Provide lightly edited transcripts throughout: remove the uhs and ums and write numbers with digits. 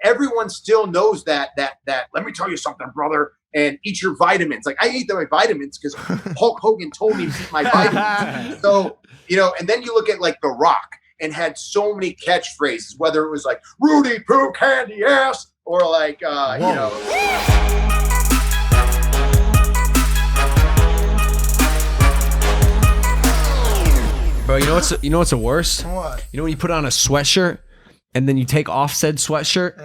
everyone still knows that let me tell you something, brother, and eat your vitamins. Like I ate my vitamins because Hulk Hogan told me to eat my vitamins. So, and then you look at like The Rock and had so many catchphrases, whether it was like Rudy Poo Candy Ass or like, Bro, you know what's the worst? What? You know when you put on a sweatshirt and then you take off said sweatshirt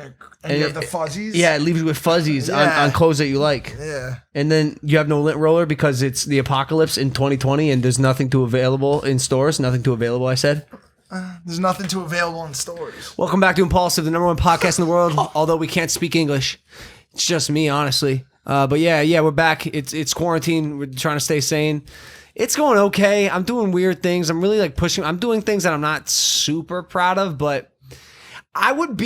and you have the fuzzies? Yeah, it leaves you with fuzzies on clothes that you like. Yeah. And then you have no lint roller because it's the apocalypse in 2020 and there's nothing to available in stores. Nothing to available, I said. There's nothing to available in stores. Welcome back to Impaulsive, the #1 podcast in the world. Although we can't speak English, it's just me, honestly. But yeah, we're back. It's quarantine. We're trying to stay sane. It's going okay. I'm doing weird things. I'm really like pushing. I'm doing things that I'm not super proud of, but I would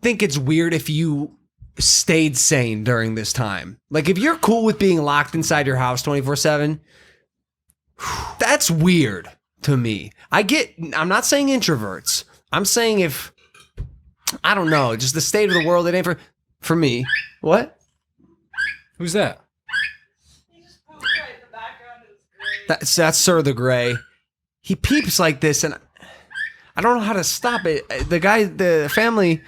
think it's weird if you stayed sane during this time. Like if you're cool with being locked inside your house 24/7, that's weird to me. I'm not saying introverts. I'm saying I don't know, just the state of the world, it ain't for me. What? Who's that? That's Sir the Gray. He peeps like this, and I don't know how to stop it. The family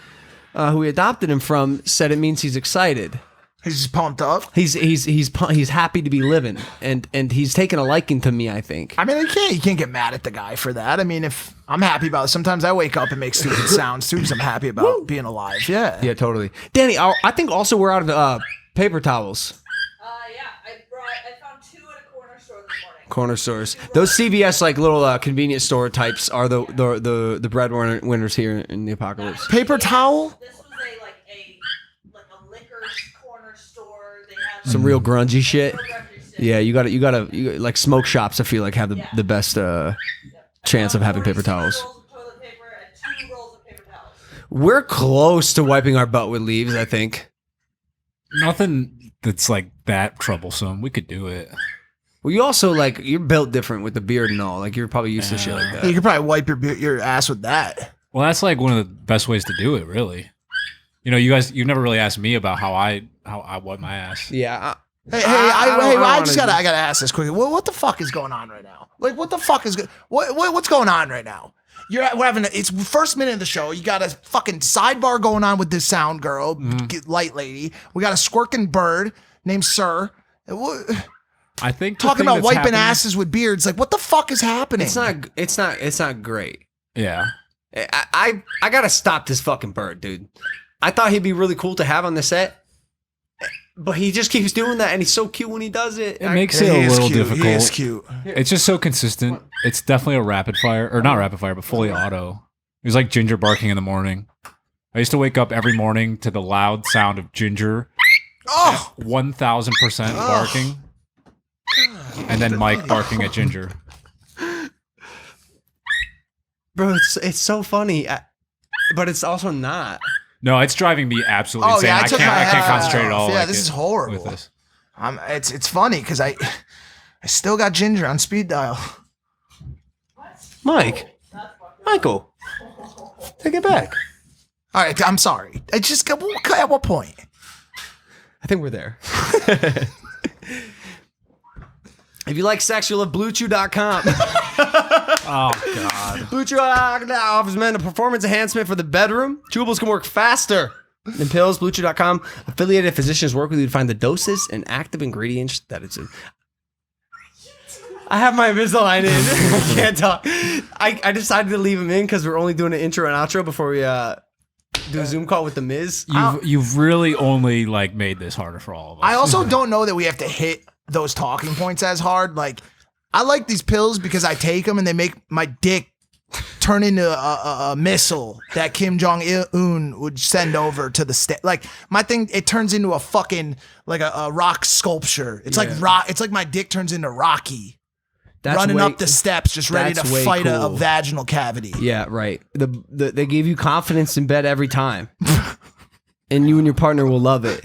who we adopted him from said it means he's excited. He's just pumped up. He's happy to be living, and he's taken a liking to me, I think. I mean, you can't get mad at the guy for that. I mean, if I'm happy about it, sometimes I wake up and make stupid sounds too because I'm happy about being alive. Yeah, totally. Danny, I think also we're out of paper towels. I found 2 at a corner store this morning. Corner stores. Those CVS like little convenience store types are the breadwinners here in the apocalypse. Paper towel? This was a liquor corner store. They had some real grungy shit. Yeah, you gotta like smoke shops. I feel like have the best chance of having paper towels. Rolls of toilet paper and 2 rolls of paper towels. We're close to wiping our butt with leaves, I think. Nothing that's like that troublesome. We could do it. Well, you also you're built different with the beard and all. Like you're probably used to shit like that. You could probably wipe your ass with that. Well, that's like one of the best ways to do it, really. You never really asked me about how I wipe my ass. Yeah. I gotta ask this quickly. What the fuck is going on right now? Like, what the fuck is what's going on right now? We're having it's first minute of the show. You got a fucking sidebar going on with this sound girl, light lady. We got a squirking bird named Sir. I think talking about wiping asses with beards. Like, what the fuck is happening? It's not great. Yeah. I gotta stop this fucking bird, dude. I thought he'd be really cool to have on the set. But he just keeps doing that, and he's so cute when he does it. It makes it a little difficult. He is cute. It's just so consistent. It's definitely a rapid fire, or not rapid fire, but fully auto. It was like Ginger barking in the morning. I used to wake up every morning to the loud sound of Ginger, 1,000% barking, and then Mike barking at Ginger. Bro, it's so funny, but it's also not. No, it's driving me absolutely insane. I can't concentrate at all. Yeah, this is horrible. With this. It's funny because I still got Ginger on speed dial. Michael, take it back. All right, I'm sorry. I just got at what point? I think we're there. If you like sex, you'll love BlueChew.com. Oh, God. BlueChew offers men a performance enhancement for the bedroom. Chewables can work faster than pills. BlueChew.com. Affiliated physicians work with you to find the doses and active ingredients that it's in. I have my Invisalign in. I can't talk. I decided to leave him in because we're only doing an intro and outro before we do a Zoom call with the Mizs. You've really only made this harder for all of us. I also don't know that we have to hit those talking points as hard. Like, I like these pills because I take them and they make my dick turn into a missile that Kim Jong-un would send over to the state. Like, my thing, it turns into a fucking, a rock sculpture. It's like rock. It's like my dick turns into Rocky. Running up the steps, just ready to fight a vaginal cavity. Yeah, right. They give you confidence in bed every time. And you and your partner will love it.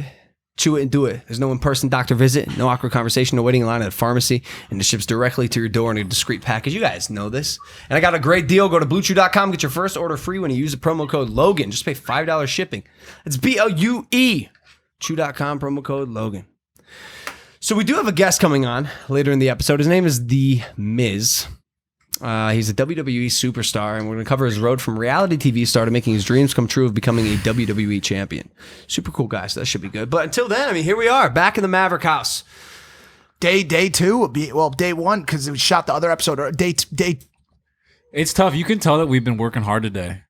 Chew it and do it. There's no in-person doctor visit, no awkward conversation, no waiting in line at a pharmacy, and it ships directly to your door in a discreet package. You guys know this. And I got a great deal. Go to BlueChew.com, get your first order free when you use the promo code Logan. Just pay $5 shipping. It's BLUE. Chew.com, promo code Logan. So we do have a guest coming on later in the episode. His name is the Mizs. He's a WWE superstar, and we're going to cover his road from reality TV star to making his dreams come true of becoming a WWE champion. Super cool guy, so that should be good. But until then, I mean, here we are, back in the Maverick house. Day two would be, well, day one, because we shot the other episode. Or day. It's tough. You can tell that we've been working hard today.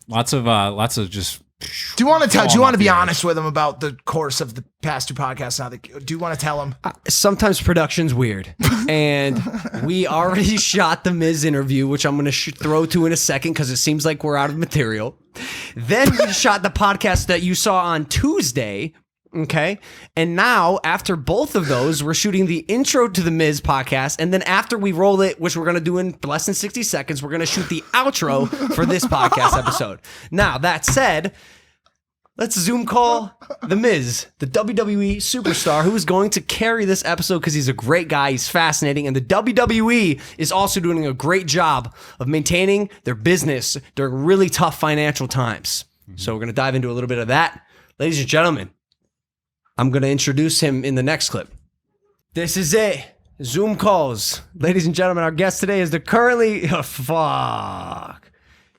Lots of just. Do you want to tell? Do you want to be honest with him about the course of the past two podcasts? Now, do you want to tell him? Sometimes production's weird, and we already shot the Miz interview, which I'm going to throw to in a second because it seems like we're out of material. Then we shot the podcast that you saw on Tuesday. Okay. And now, after both of those, we're shooting the intro to the Miz podcast. And then after we roll it, which we're going to do in less than 60 seconds, we're going to shoot the outro for this podcast episode. Now, that said, let's Zoom call the Miz, the WWE superstar who is going to carry this episode because he's a great guy. He's fascinating. And the WWE is also doing a great job of maintaining their business during really tough financial times. So we're going to dive into a little bit of that. Ladies and gentlemen, I'm going to introduce him in the next clip. This is it. Zoom calls. Ladies and gentlemen, our guest today is the currently... Oh, fuck.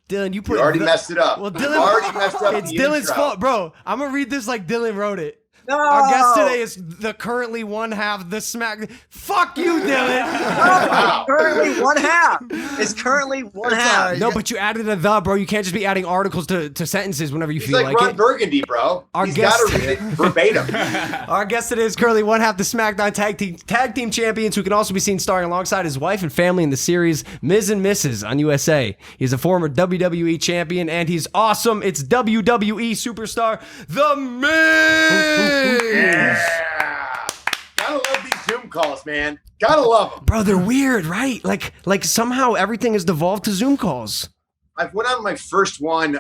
Dylan, you already messed it up. Well, You Dylan, already messed up it's the Dylan's intro. fault. Bro, I'm going to read this like Dylan wrote it. No. Our guest today is the currently one half, the smack... Fuck you, Dylan. Wow. Currently one half. It's currently one It's half. all right. No, but you added a the, bro. You can't just be adding articles to sentences whenever you He's feel like like Ron it. Burgundy, bro. Our He's guest- got to read it verbatim. Our guest today is currently one half the SmackDown tag team champions, who can also be seen starring alongside his wife and family in the series Miz and Mrs. on USA. He's a former WWE champion, and he's awesome. It's WWE superstar, the Miz. Yeah. Gotta love these Zoom calls, man. Gotta love them. Bro, they're weird, right? Like somehow everything has devolved to Zoom calls. I went on my first one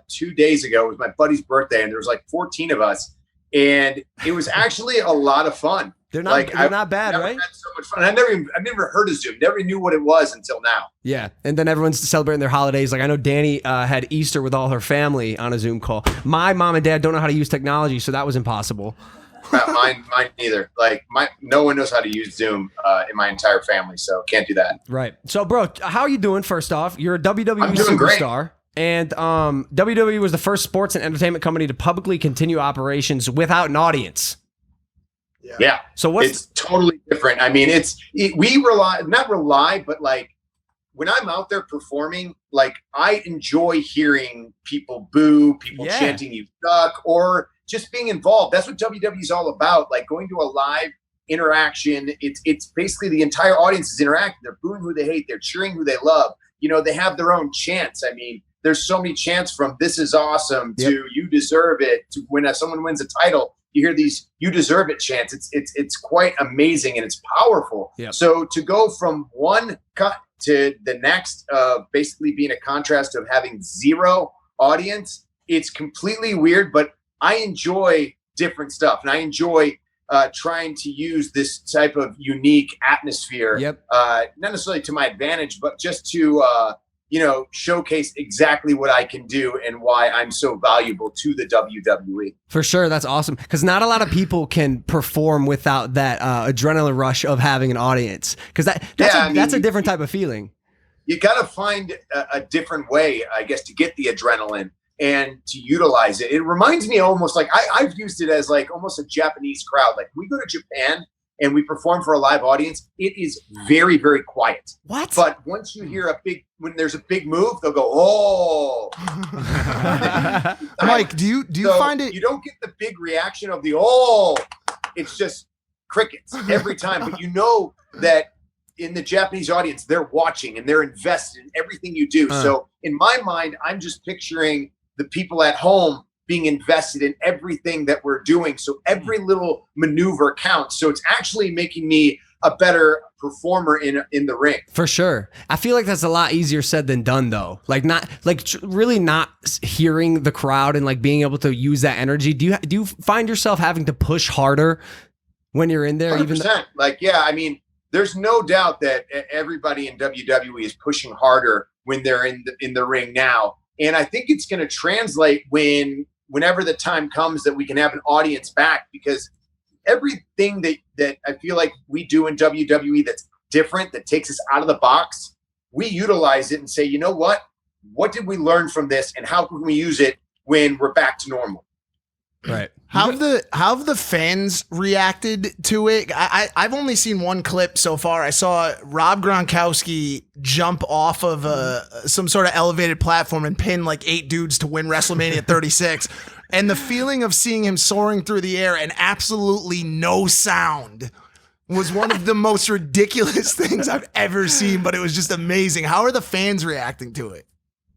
2 days ago. It was my buddy's birthday, and there was like 14 of us, and it was actually a lot of fun. They're not Like, they're not bad, Never right? had so much fun. I never heard of Zoom. Never knew what it was until now. Yeah, and then everyone's celebrating their holidays. Like I know Danny had Easter with all her family on a Zoom call. My mom and dad don't know how to use technology, so that was impossible. Mine neither. Like no one knows how to use Zoom in my entire family, so can't do that. Right. So, bro, how are you doing? First off, you're a WWE I'm doing great. superstar, and WWE was the first sports and entertainment company to publicly continue operations without an audience. Yeah. So It's totally different. I mean, we not rely, but like when I'm out there performing, like I enjoy hearing people boo, people Yeah. chanting "you suck," or just being involved. That's what WWE is all about. Like going to a live interaction. It's basically the entire audience is interacting. They're booing who they hate. They're cheering who they love. You know, they have their own chants. I mean, there's so many chants from "This is awesome" to "You deserve it" to when someone wins a title. You hear these "You deserve it" chants. It's quite amazing and it's powerful. Yep. So to go from one cut to the next, basically being a contrast of having zero audience, it's completely weird. But I enjoy different stuff, and I enjoy trying to use this type of unique atmosphere. Yep. Not necessarily to my advantage, but just to showcase exactly what I can do and why I'm so valuable to the WWE. For sure, that's awesome. Because not a lot of people can perform without that adrenaline rush of having an audience. Because that's a different type of feeling. You got to find a different way, I guess, to get the adrenaline and to utilize it. It reminds me almost like I've used it as like almost a Japanese crowd. Like we go to Japan and we perform for a live audience, it is very, very quiet. What? But once you hear when there's a big move, they'll go, "Oh." Mike, do you find it? You don't get the big reaction of the "oh." It's just crickets every time. But you know that in the Japanese audience, they're watching and they're invested in everything you do. So in my mind, I'm just picturing the people at home being invested in everything that we're doing. So every little maneuver counts. So it's actually making me a better performer in the ring. For sure. I feel like that's a lot easier said than done though. Like really not hearing the crowd and like being able to use that energy. Do you find yourself having to push harder when you're in there? 100%. Even though- Like, yeah, I mean, there's no doubt that everybody in WWE is pushing harder when they're in the ring now. And I think it's going to translate whenever the time comes that we can have an audience back, because everything that I feel like we do in WWE that's different, that takes us out of the box, we utilize it and say, you know what? What did we learn from this, and how can we use it when we're back to normal? Right. How have the fans reacted to it? I've only seen one clip so far. I saw Rob Gronkowski jump off of some sort of elevated platform and pin like 8 dudes to win WrestleMania 36. And the feeling of seeing him soaring through the air and absolutely no sound was one of the most ridiculous things I've ever seen, but it was just amazing. How are the fans reacting to it?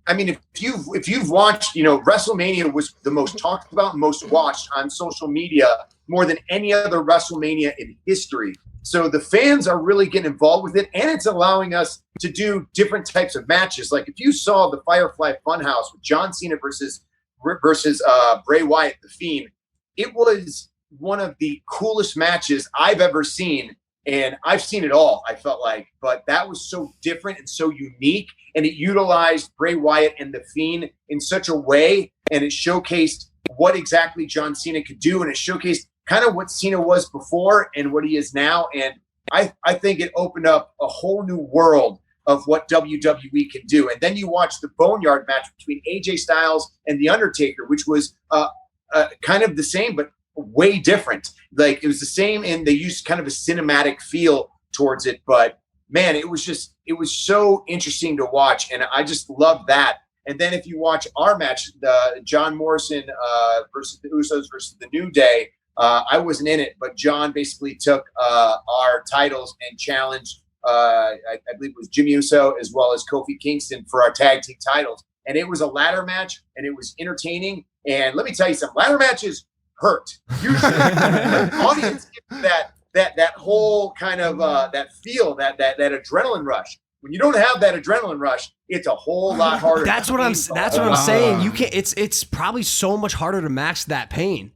I mean, if you've watched, WrestleMania was the most talked about, most watched on social media more than any other WrestleMania in history. So the fans are really getting involved with it, and it's allowing us to do different types of matches. Like if you saw the Firefly Funhouse with John Cena versus Bray Wyatt, The Fiend, it was one of the coolest matches I've ever seen. And I've seen it all, I felt like, but that was so different and so unique. And it utilized Bray Wyatt and The Fiend in such a way. And it showcased what exactly John Cena could do. And it showcased kind of what Cena was before and what he is now. And I think it opened up a whole new world of what WWE can do. And then you watch the Boneyard match between AJ Styles and The Undertaker, which was kind of the same, but way different. Like it was the same, and they used kind of a cinematic feel towards it, but man, it was so interesting to watch, and I just love that. And then if you watch our match, the John Morrison versus the Usos versus the New Day, I wasn't in it, but John basically took our titles and challenged I believe it was Jimmy Uso as well as Kofi Kingston for our tag team titles. And it was a ladder match, and it was entertaining. And let me tell you something, ladder matches hurt. Usually the audience gets that whole kind of that feel, that adrenaline rush. When you don't have that adrenaline rush, it's a whole lot harder. That's what I'm saying. You can't. It's probably so much harder to match that pain.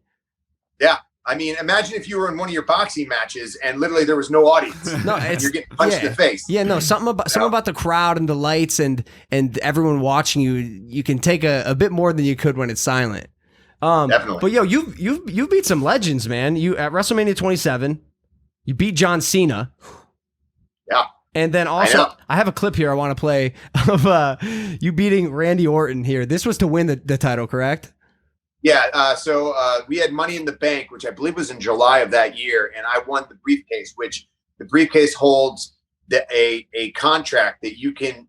Yeah. I mean, imagine if you were in one of your boxing matches and literally there was no audience. No, you're getting punched in the face. Yeah, no, something about the crowd and the lights and everyone watching you. You can take a bit more than you could when it's silent. Definitely. But yo, you beat some legends, man. You at WrestleMania 27, you beat John Cena. Yeah. And then also, I have a clip here I want to play of you beating Randy Orton here. This was to win the title, correct? Yeah, so we had Money in the Bank, which I believe was in July of that year, and I won the briefcase, which the briefcase holds a contract that you can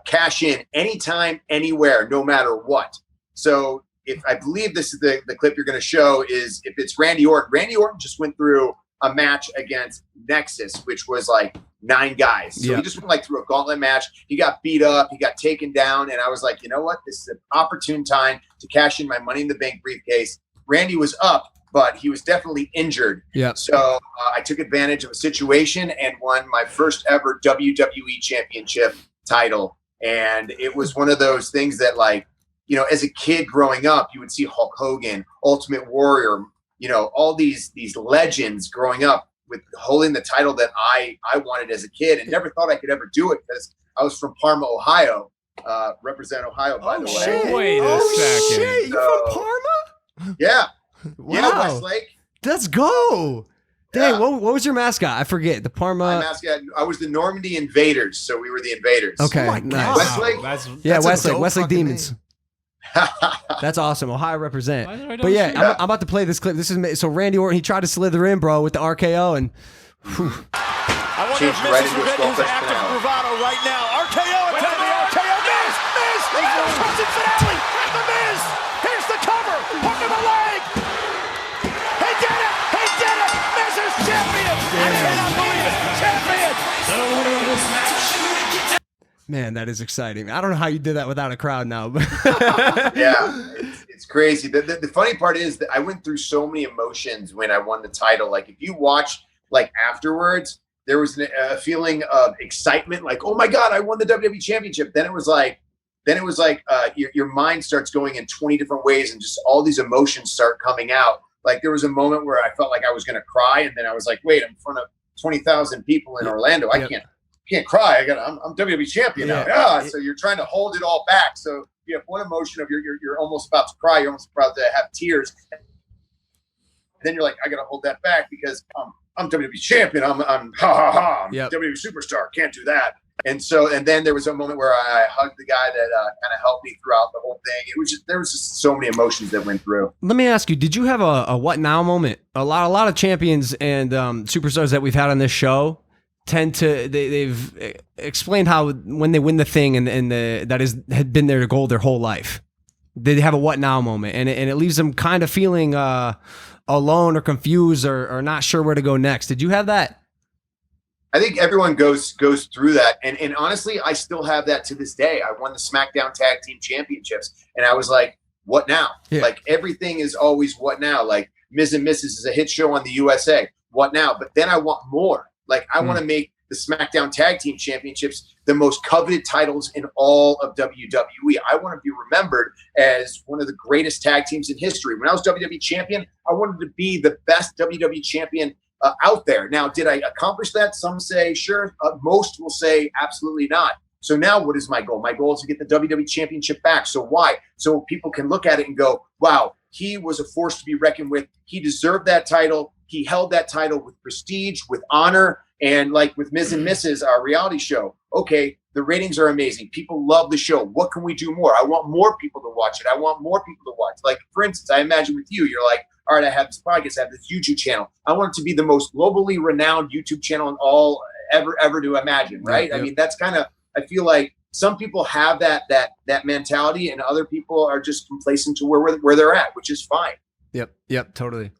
cash in anytime, anywhere, no matter what. So if I believe this is the clip you're going to show is if it's Randy Orton. Randy Orton just went through a match against Nexus, which was like 9 guys. So he just went like through a gauntlet match. He got beat up. He got taken down. And I was like, you know what? This is an opportune time to cash in my Money in the Bank briefcase. Randy was up, but he was definitely injured. Yeah. So I took advantage of a situation and won my first ever WWE Championship title. And it was one of those things that, like, you know, as a kid growing up, you would see Hulk Hogan, Ultimate Warrior, you know, all these legends growing up with holding the title that I wanted as a kid, and never thought I could ever do it because I was from Parma, Ohio, represent Ohio, by the way. Shit. Wait a second. Shit, you're from Parma? Yeah. Wow. Yeah, Westlake. Let's go. Dang, Yeah. what was your mascot? I forget. The Parma. My mascot, I was the Normandy Invaders, so we were the Invaders. Okay, Oh my nice. God. Westlake? Yeah, That's a dope Westlake fucking Demons. That's awesome. Ohio represent. Why is it right But down the yeah, street? I'm about to play this clip. This is so Randy Orton. He tried to slither in, bro, with the RKO, and I wonder if Changed right Mizz is into a ready his 12-touch active finale. bravado right now. RKO attempt the RKO. Miz! Touching finale. The Miz! Here's the cover. Hook of the leg. He did it! He did it! Miz is champion! I cannot believe it! Champion! man, that is exciting. I don't know how you did that without a crowd now. But Yeah, it's crazy. The funny part is that I went through so many emotions when I won the title. Like if you watch like afterwards, a feeling of excitement, like, oh my God, I won the WWE Championship. Then it was like your mind starts going in 20 different ways, and just all these emotions start coming out. Like there was a moment where I felt like I was going to cry, and then I was like, wait, I'm in front of 20,000 people in Orlando. I can't cry. I'm WWE champion now. Yeah. So you're trying to hold it all back. So you have one emotion of you're almost about to cry. You're almost about to have tears. Then you're like, I got to hold that back because I'm WWE champion. I'm WWE superstar. Can't do that. And then there was a moment where I hugged the guy that kind of helped me throughout the whole thing. There was just so many emotions that went through. Let me ask you, did you have a what now moment? A lot of champions and superstars that we've had on this show tend to they've explained how when they win the thing and had been their goal their whole life, they have a what now moment, and it leaves them kind of feeling alone or confused or not sure where to go next. Did you have that? I think everyone goes through that, and honestly, I still have that to this day. I won the SmackDown Tag Team Championships, and I was like, "What now?" Yeah. Like everything is always "What now?" Like Miz and Mrs. is a hit show on the USA. What now? But then I want more. Like I want to make the SmackDown Tag Team Championships the most coveted titles in all of WWE. I want to be remembered as one of the greatest tag teams in history. When I was WWE Champion, I wanted to be the best WWE Champion out there. Now, did I accomplish that? Some say sure. Most will say absolutely not. So now what is my goal? My goal is to get the WWE Championship back. So why? So people can look at it and go, wow, he was a force to be reckoned with. He deserved that title. He held that title with prestige, with honor, and like with Miz and Mrs., our reality show. Okay, the ratings are amazing. People love the show. What can we do more? I want more people to watch it. I want more people to watch. Like, for instance, I imagine with you, you're like, all right, I have this podcast, I have this YouTube channel. I want it to be the most globally renowned YouTube channel in all ever to imagine, right? I mean, that's kind of, I feel like some people have that mentality, and other people are just complacent to where they're at, which is fine. Yep, totally.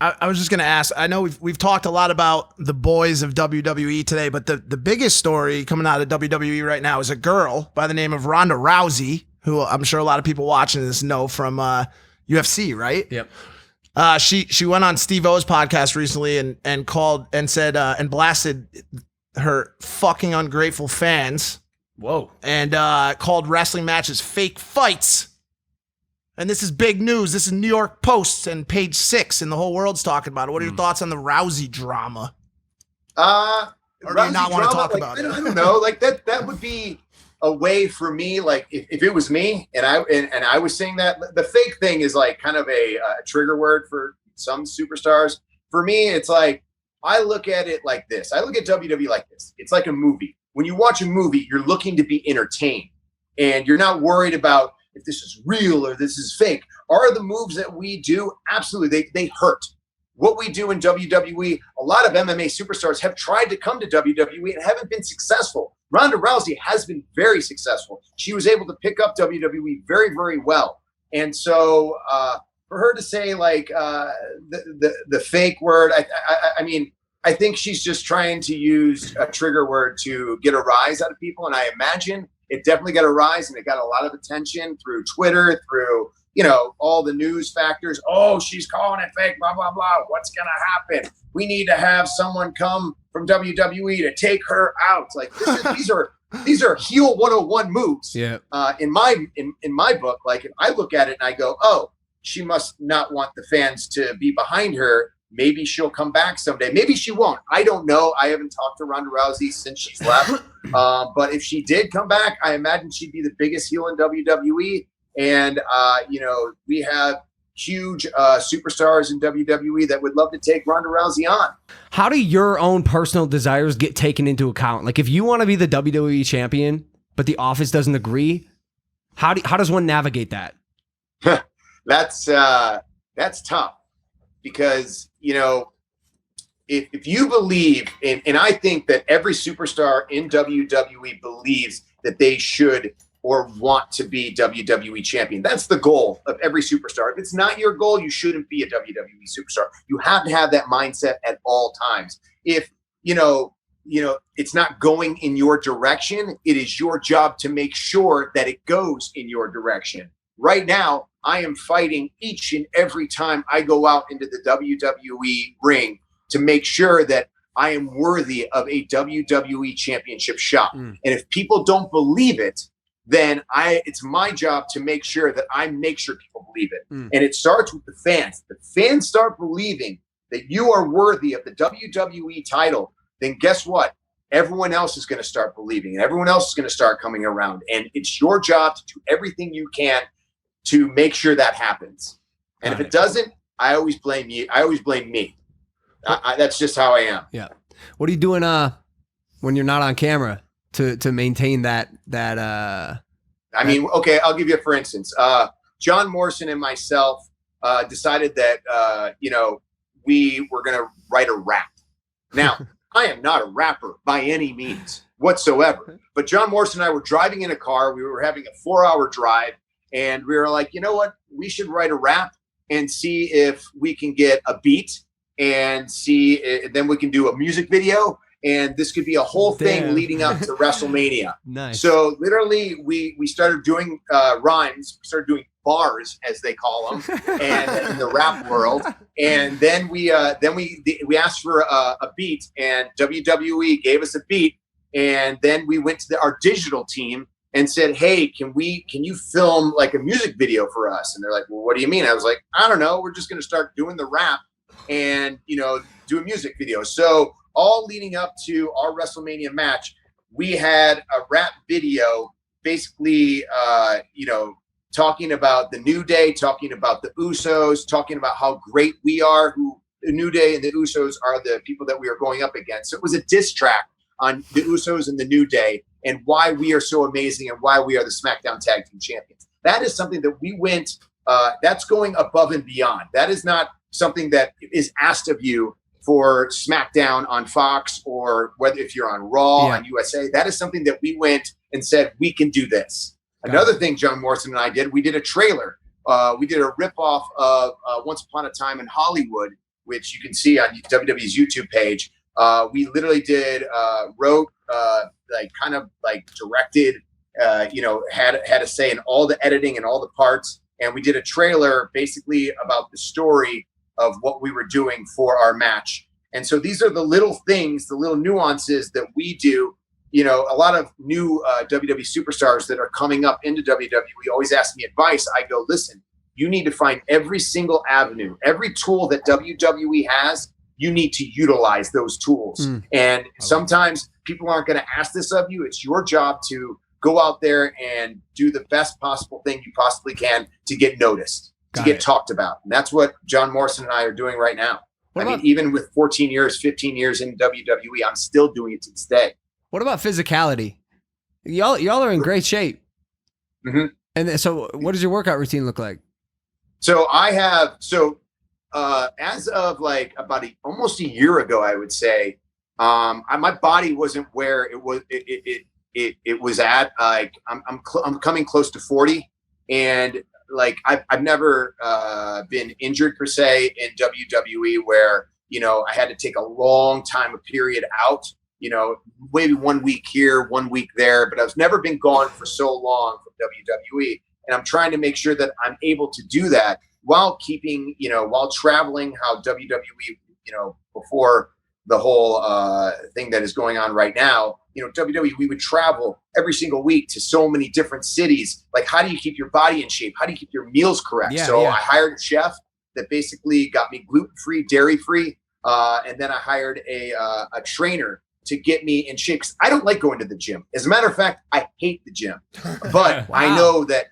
I was just going to ask, I know we've talked a lot about the boys of WWE today, but the biggest story coming out of WWE right now is a girl by the name of Ronda Rousey, who I'm sure a lot of people watching this know from UFC, right? Yep. She went on Steve O's podcast recently and called and said and blasted her fucking ungrateful fans. Whoa. And called wrestling matches fake fights. And this is big news. This is New York Post and Page 6, and the whole world's talking about it. What are your thoughts on the Rousey drama? Or do you not want to talk about it? I don't know. Like that would be a way for me. Like if it was me and I was saying that, the fake thing is like kind of a trigger word for some superstars. For me, it's like I look at it like this. I look at WWE like this. It's like a movie. When you watch a movie, you're looking to be entertained, and you're not worried about if this is real or this is fake. Are the moves that we do, absolutely, they hurt. What we do in WWE, a lot of MMA superstars have tried to come to WWE and haven't been successful. Ronda Rousey has been very successful. She was able to pick up WWE very, very well. And so for her to say like the fake word, I mean, I think she's just trying to use a trigger word to get a rise out of people. And I imagine it definitely got a rise, and it got a lot of attention through Twitter, through, all the news factors. Oh, she's calling it fake, blah, blah, blah. What's going to happen? We need to have someone come from WWE to take her out. Like these are heel 101 moves. Yeah. In my book, like if I look at it and I go, oh, she must not want the fans to be behind her. Maybe she'll come back someday. Maybe she won't. I don't know. I haven't talked to Ronda Rousey since she's left. But if she did come back, I imagine she'd be the biggest heel in WWE. And, we have huge superstars in WWE that would love to take Ronda Rousey on. How do your own personal desires get taken into account? Like if you want to be the WWE champion, but the office doesn't agree, how does one navigate that? That's tough. Because, if you believe, and I think that every superstar in WWE believes that they should or want to be WWE champion. That's the goal of every superstar. If it's not your goal, you shouldn't be a WWE superstar. You have to have that mindset at all times. If, it's not going in your direction, it is your job to make sure that it goes in your direction. Right now, I am fighting each and every time I go out into the WWE ring to make sure that I am worthy of a WWE Championship shot. And if people don't believe it, then it's my job to make sure that I make sure people believe it. And it starts with the fans. The fans start believing that you are worthy of the WWE title, then guess what? Everyone else is going to start believing, and everyone else is going to start coming around. And it's your job to do everything you can to make sure that happens. And if it doesn't, I always blame you. I always blame me. That's just how I am. Yeah. What are you doing when you're not on camera to maintain that I mean, okay, I'll give you for instance. John Morrison and myself decided that we were going to write a rap. Now, I am not a rapper by any means whatsoever. But John Morrison and I were driving in a car. We were having a 4-hour drive, and we were like, you know what? We should write a rap and see if we can get a beat and then we can do a music video. And this could be a whole thing leading up to WrestleMania. Nice. So literally, we started doing rhymes. We started doing bars, as they call them, and in the rap world. And then we asked for a beat, and WWE gave us a beat. And then we went to our digital team and said, "Hey, can you film like a music video for us?" And they're like, "Well, what do you mean?" I was like, "I don't know. We're just going to start doing the rap and do a music video." So all leading up to our WrestleMania match, we had a rap video, basically, talking about the New Day, talking about the Usos, talking about how great we are, who the New Day and the Usos are the people that we are going up against. So it was a diss track on the Usos and the New Day and why we are so amazing and why we are the SmackDown Tag Team Champions. That is something that we went, that's going above and beyond. That is not something that is asked of you for SmackDown on Fox, or whether if you're on Raw on USA. That is something that we went and said, we can do this. Another thing John Morrison and I did, we did a trailer. We did a ripoff of Once Upon a Time in Hollywood, which you can see on WWE's YouTube page. We literally wrote, directed, had a say in all the editing and all the parts. And we did a trailer basically about the story of what we were doing for our match. And so these are the little things, the little nuances that we do. A lot of new WWE superstars that are coming up into WWE always ask me advice. I go, listen, you need to find every single avenue, every tool that WWE has. You need to utilize those tools. And sometimes people aren't going to ask this of you. It's your job to go out there and do the best possible thing you possibly can to get noticed, to get talked about. And that's what John Morrison and I are doing right now. Even with 14 years, 15 years in WWE, I'm still doing it to this day. What about physicality? Y'all are in great shape. And so what does your workout routine look like? So as of like about almost a year ago, I would say, my body wasn't where it was at. Like I'm coming close to 40, and like I've never been injured per se in WWE where I had to take a long time, a period out. Maybe 1 week here, 1 week there, but I've never been gone for so long from WWE. And I'm trying to make sure that I'm able to do that while keeping, while traveling how WWE, before the whole thing that is going on right now, WWE, we would travel every single week to so many different cities. Like, how do you keep your body in shape? How do you keep your meals correct? I hired a chef that basically got me gluten-free, dairy-free. And then I hired a trainer to get me in shape. 'Cause I don't like going to the gym. As a matter of fact, I hate the gym. But I know that,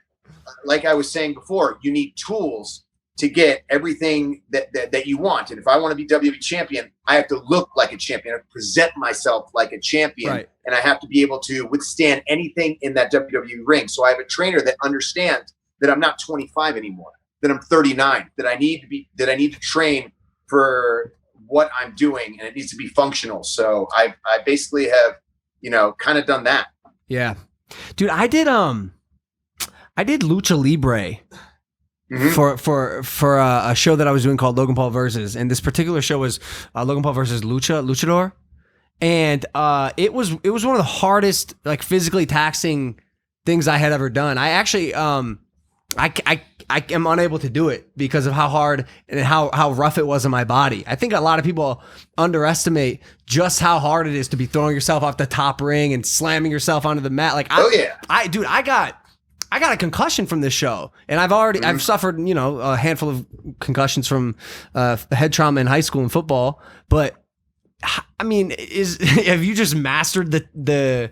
like I was saying before, you need tools to get everything that you want. And if I want to be WWE champion, I have to look like a champion. I have to present myself like a champion. Right. And I have to be able to withstand anything in that WWE ring. So I have a trainer that understands that I'm not 25 anymore, that I'm 39, that I need to train for what I'm doing, and it needs to be functional. So I basically have, kind of done that. Yeah, dude, I did Lucha Libre for a show that I was doing called Logan Paul Versus, and this particular show was Logan Paul versus Luchador, and it was one of the hardest, like, physically taxing things I had ever done. I actually I I am unable to do it because of how hard and how rough it was on my body. I think a lot of people underestimate just how hard it is to be throwing yourself off the top ring and slamming yourself onto the mat. Like, I got a concussion from this show, and I've suffered, a handful of concussions from head trauma in high school and football. But I mean, have you just mastered the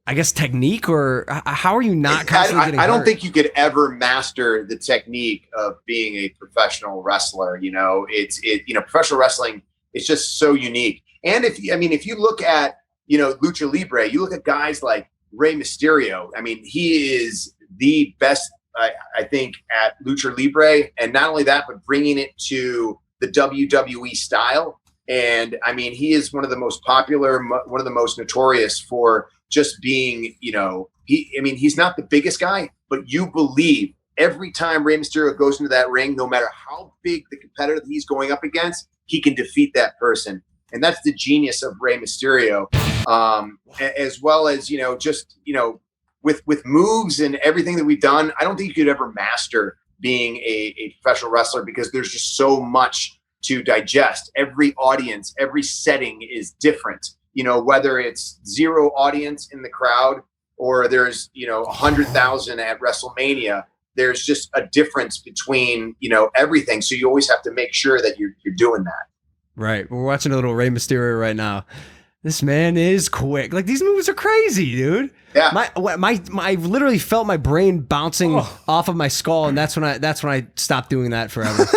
I guess technique, or how are you not constantly getting hurt? I don't think you could ever master the technique of being a professional wrestler. Professional wrestling is just so unique. And if you look at, Lucha Libre, you look at guys like Rey Mysterio. I mean, he is the best, I think, at Lucha Libre. And not only that, but bringing it to the WWE style. And I mean, he is one of the most popular, one of the most notorious for just being, he's not the biggest guy, but you believe every time Rey Mysterio goes into that ring, no matter how big the competitor that he's going up against, he can defeat that person. And that's the genius of Rey Mysterio, as well as, with moves and everything that we've done. I don't think you could ever master being a professional wrestler because there's just so much to digest. Every audience, every setting is different. Whether it's 0 audience in the crowd or there's, 100,000 at WrestleMania, there's just a difference between, everything. So you always have to make sure that you're doing that. Right. We're watching a little Rey Mysterio right now. This man is quick. Like, these moves are crazy, dude. Yeah. I literally felt my brain bouncing off of my skull, and that's when I stopped doing that forever.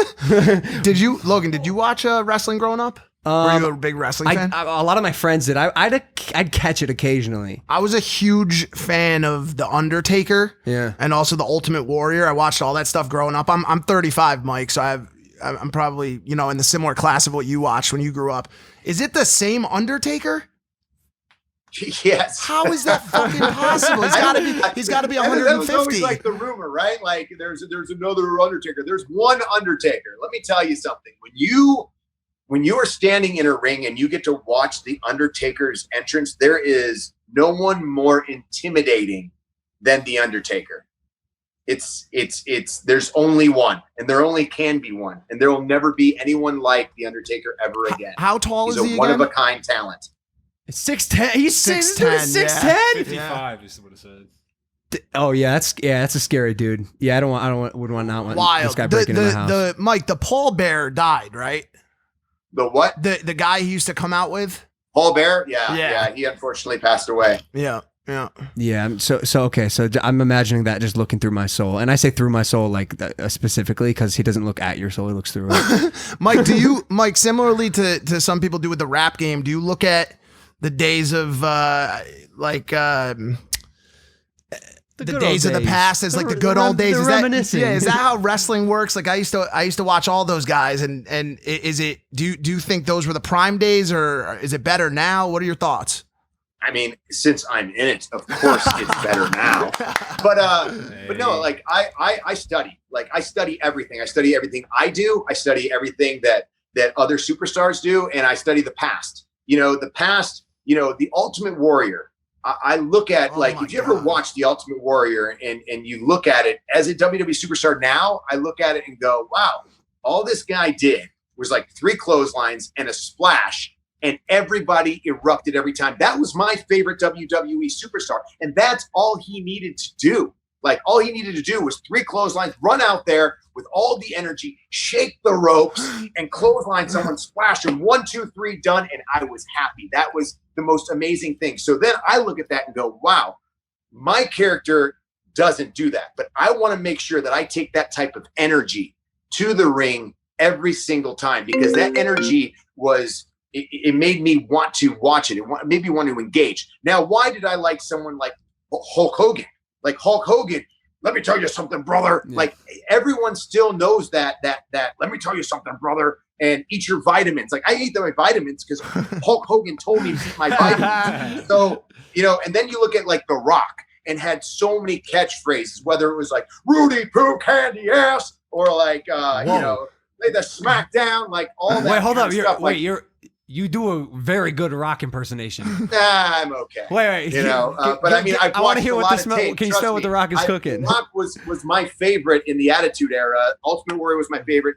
Logan, did you watch wrestling growing up? Were you a big wrestling fan? A lot of my friends did. I'd catch it occasionally. I was a huge fan of The Undertaker, and also The Ultimate Warrior. I watched all that stuff growing up. I'm 35, Mike, so I'm probably in the similar class of what you watched when you grew up. Is it the same Undertaker? Yes. How is that fucking possible? He's got to be 150. That was always like the rumor, right? Like there's another Undertaker. There's one Undertaker. Let me tell you something. When you are standing in a ring and you get to watch the Undertaker's entrance, there is no one more intimidating than the Undertaker. There's only one, and there only can be one, and there will never be anyone like the Undertaker ever again. How tall is he? He's a one-of-a-kind talent. It's 6'10". He's 6'10". 6'10". 55 is what it said. Oh yeah, that's a scary dude. Yeah, wouldn't want Wild. This guy breaking in my house. Mike, the Paul Bear died, right? The what? The guy he used to come out with? Paul Bear? Yeah. He unfortunately passed away. Yeah. So okay. So I'm imagining that just looking through my soul, and I say through my soul like specifically because he doesn't look at your soul; he looks through it. Mike, similarly to some people do with the rap game, do you look at the days of the days of the past as like the good old days? Is that how wrestling works? Like I used to watch all those guys, and is it? Do you think those were the prime days, or is it better now? What are your thoughts? I mean, since I'm in it, of course it's better now. But no, like I study. Like I study everything. I study everything I do. I study everything that other superstars do, and I study the past. The past. The Ultimate Warrior. I look at if you ever watch The Ultimate Warrior and you look at it as a WWE superstar now, I look at it and go, wow, all this guy did was like 3 clotheslines and a splash, and everybody erupted every time. That was my favorite WWE superstar, and that's all he needed to do. Like all he needed to do was 3 clotheslines, run out there with all the energy, shake the ropes, and clothesline someone, splash him, 1, 2, 3, done, and I was happy. That was the most amazing thing. So then I look at that and go, wow, my character doesn't do that, but I want to make sure that I take that type of energy to the ring every single time, because that energy it made me want to watch it. It made me want to engage. Now, why did I like someone like Hulk Hogan? Like Hulk Hogan, let me tell you something, brother. Yeah. Like everyone still knows that let me tell you something, brother, and eat your vitamins. Like I ate my vitamins because Hulk Hogan told me to eat my vitamins. So, and then you look at like The Rock and had so many catchphrases, whether it was like Rudy Poo Candy Ass or like, lay the smack down, like all that. Wait, hold up. Stuff. You do a very good Rock impersonation. I'm okay. Wait. You know, but I mean, I want to hear what the smell. Can you smell what the Rock is cooking? Rock was my favorite in the Attitude Era. Ultimate Warrior was my favorite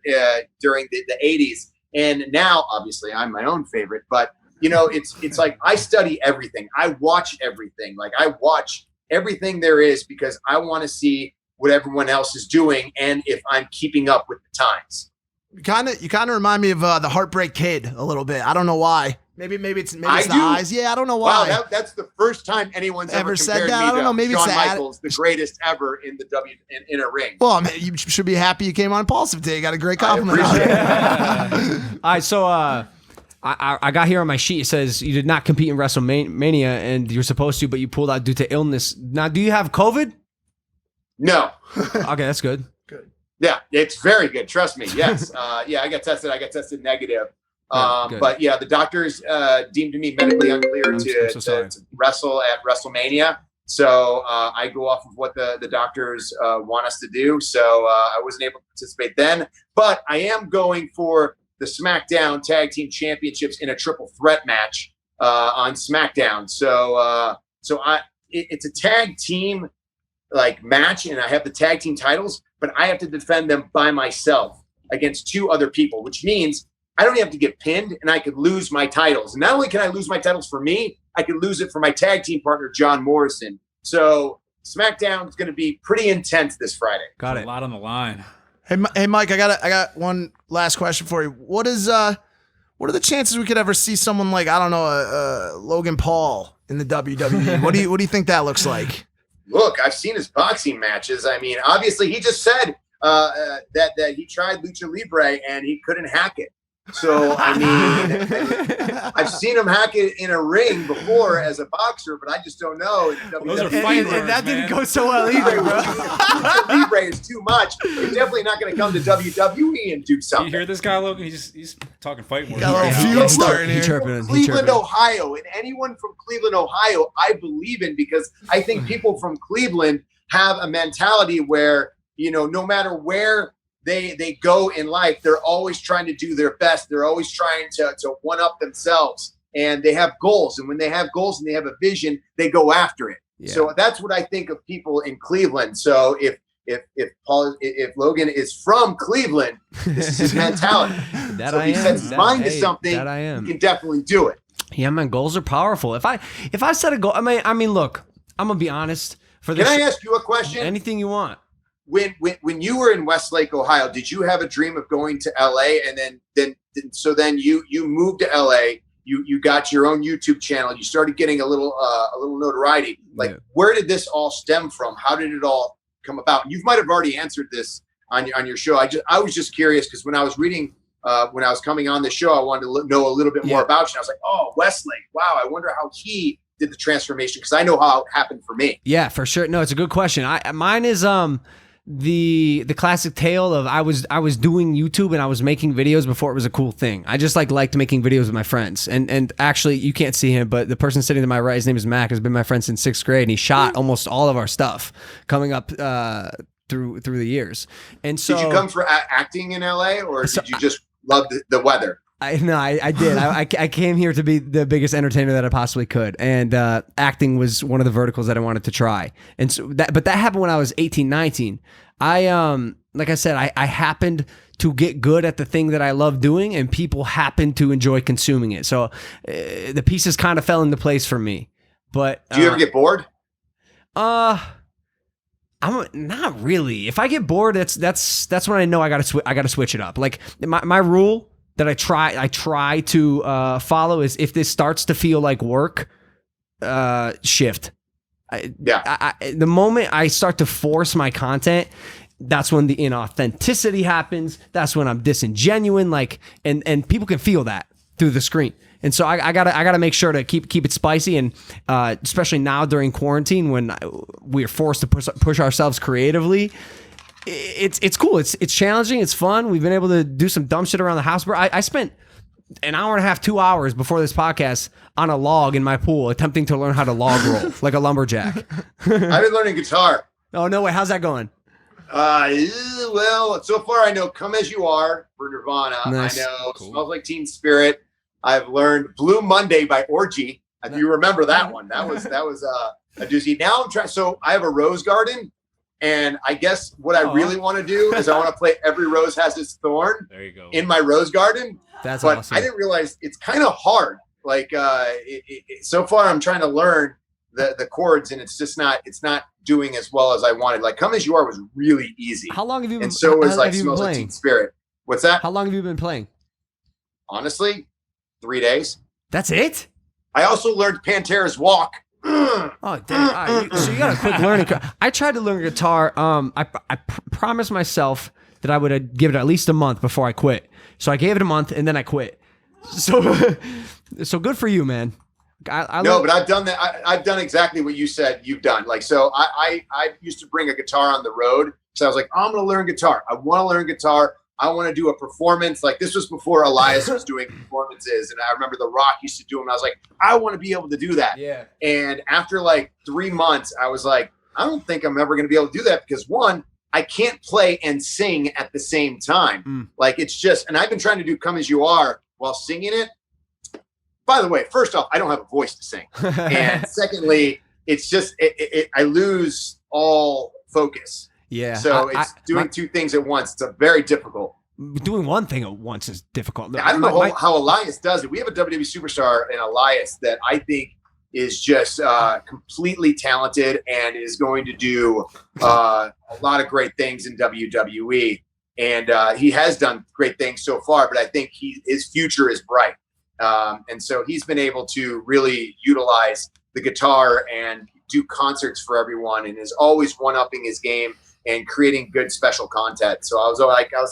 during the 80s. And now, obviously, I'm my own favorite. But, you know, it's like I study everything. I watch everything. Like, I watch everything there is because I want to see what everyone else is doing and if I'm keeping up with the times. You kind of remind me of the Heartbreak Kid a little bit. I don't know why. Maybe it's the eyes. Yeah, I don't know why. Wow, that's the first time anyone's ever said compared that. me I don't to know. Maybe Shawn it's Michaels, the greatest ever in the in a ring. Well, I mean, you should be happy you came on Impaulsive today. You got a great compliment. I appreciate it. All right, so I got here on my sheet. It says you did not compete in WrestleMania, and you're supposed to, but you pulled out due to illness. Now, do you have COVID? No. Okay, that's good. Yeah, it's very good. Trust me. Yes. Yeah, I got tested negative. Good. But yeah, the doctors deemed me medically unclear I'm so sorry. to wrestle at WrestleMania. So I go off of what the doctors want us to do. So I wasn't able to participate then. But I am going for the SmackDown Tag Team Championships in a triple threat match on SmackDown. So it's a tag team like match, and I have the tag team titles, but I have to defend them by myself against two other people, which means I don't have to get pinned and I could lose my titles. And not only can I lose my titles for me, I could lose it for my tag team partner, John Morrison. So SmackDown is going to be pretty intense this Friday. Got A it. lot on the line. Hey, Mike, I got one last question for you. What are the chances we could ever see someone like, I don't know, Logan Paul in the WWE? What do you think that looks like? Look, I've seen his boxing matches. I mean, obviously, he just said that he tried Lucha Libre and he couldn't hack it. So, I mean, I've seen him hack it in a ring before as a boxer, but I just don't know. Those are And fight words, that didn't man. go so well either, bro. Lucha Libre is too much. He's definitely not going to come to WWE and do You something. hear this guy, Logan? He's talking fight words. Got a right little now. feud starting He here. chirping. Cleveland, Ohio, and anyone from Cleveland, Ohio, I believe in, because I think people from Cleveland have a mentality where, you know, no matter where they go in life, they're always trying to do their best. They're always trying to one up themselves, and they have goals. And when they have goals and they have a vision, they go after it. Yeah. So that's what I think of people in Cleveland. So if Logan is from Cleveland, this is his mentality. That So I if he am. sets his mind to Hey, something, that I am. he can definitely do it. Yeah, man, goals are powerful. If I set a goal, I mean, look, I'm gonna be honest. For this, Can I ask you a question? anything you want. When you were in Westlake, Ohio, did you have a dream of going to LA, and then you moved to LA, you got your own YouTube channel, you started getting a little notoriety. Like, Yeah. where did this all stem from? How did it all come about? You might have already answered this on your show. I was just curious because when I was reading when I was coming on the show, I wanted to know a little bit more about you. And I was like, oh, Westlake, wow, I wonder how he did the transformation, because I know how it happened for me. Yeah, for sure. No, it's a good question. Mine is the classic tale of I was doing YouTube and I was making videos before it was a cool thing. I just liked making videos with my friends. And actually, you can't see him, but the person sitting to my right, his name is Mac, has been my friend since 6th grade, and he shot almost all of our stuff coming up through the years. And so, Did you come for acting in LA, or did you just love the weather? I did. I came here to be the biggest entertainer that I possibly could, and acting was one of the verticals that I wanted to try. And so that happened when I was 18, 19. Like I said, I happened to get good at the thing that I love doing, and people happened to enjoy consuming it. So the pieces kind of fell into place for me. But Do you ever get bored? I'm not really. If I get bored, that's when I know I gotta switch it up. Like my rule that I try to follow is, if this starts to feel like work, shift. The moment I start to force my content, that's when the inauthenticity happens. That's when I'm disingenuine. Like, and people can feel that through the screen. And so I gotta make sure to keep it spicy, and especially now during quarantine when we're forced to push ourselves creatively. It's cool. It's challenging. It's fun. We've been able to do some dumb shit around the house. Bro, I spent an hour and a half, 2 hours before this podcast on a log in my pool, attempting to learn how to log roll like a lumberjack. I've been learning guitar. Oh no way! How's that going? Well, so far I know "Come As You Are" for Nirvana. Nice. I know Cool. "Smells Like Teen Spirit." I've learned Blue Monday by Orgy. If you remember that one, that was a doozy. Now I'm trying. So I have a rose garden, and I guess what I really want to do is I want to play Every Rose Has Its Thorn. There you go. In my rose garden. That's but awesome. I didn't realize it's kind of hard. Like so far, I'm trying to learn the chords, and it's just not doing as well as I wanted. Like Come As You Are was really easy. How long have you been? And so was like you been Smells Like playing? Teen Spirit. What's that? How long have you been playing? Honestly, 3 days. That's it. I also learned Pantera's Walk. Oh, damn. All right, so you got a quick learning curve. I tried to learn guitar. I promised myself that I would give it at least a month before I quit. So I gave it a month and then I quit. So, so good for you, man. No, but I've done that. I've done exactly what you said you've done. Like, so I used to bring a guitar on the road. So I was like, I'm going to learn guitar. I want to learn guitar. I want to do a performance. Like this was before Elias was doing performances. And I remember The Rock used to do them. I was like, I want to be able to do that. Yeah. And after like 3 months, I was like, I don't think I'm ever going to be able to do that because one, I can't play and sing at the same time. Like it's just, and I've been trying to do Come As You Are while singing it. By the way, first off, I don't have a voice to sing. And secondly, it's just, I lose all focus. Yeah. So it's doing two things at once. It's very difficult. Doing one thing at once is difficult. I don't know how Elias does it. We have a WWE superstar in Elias that I think is just completely talented and is going to do a lot of great things in WWE. And he has done great things so far, but I think his future is bright. And so he's been able to really utilize the guitar and do concerts for everyone and is always one-upping his game and creating good special content. So I was like, God,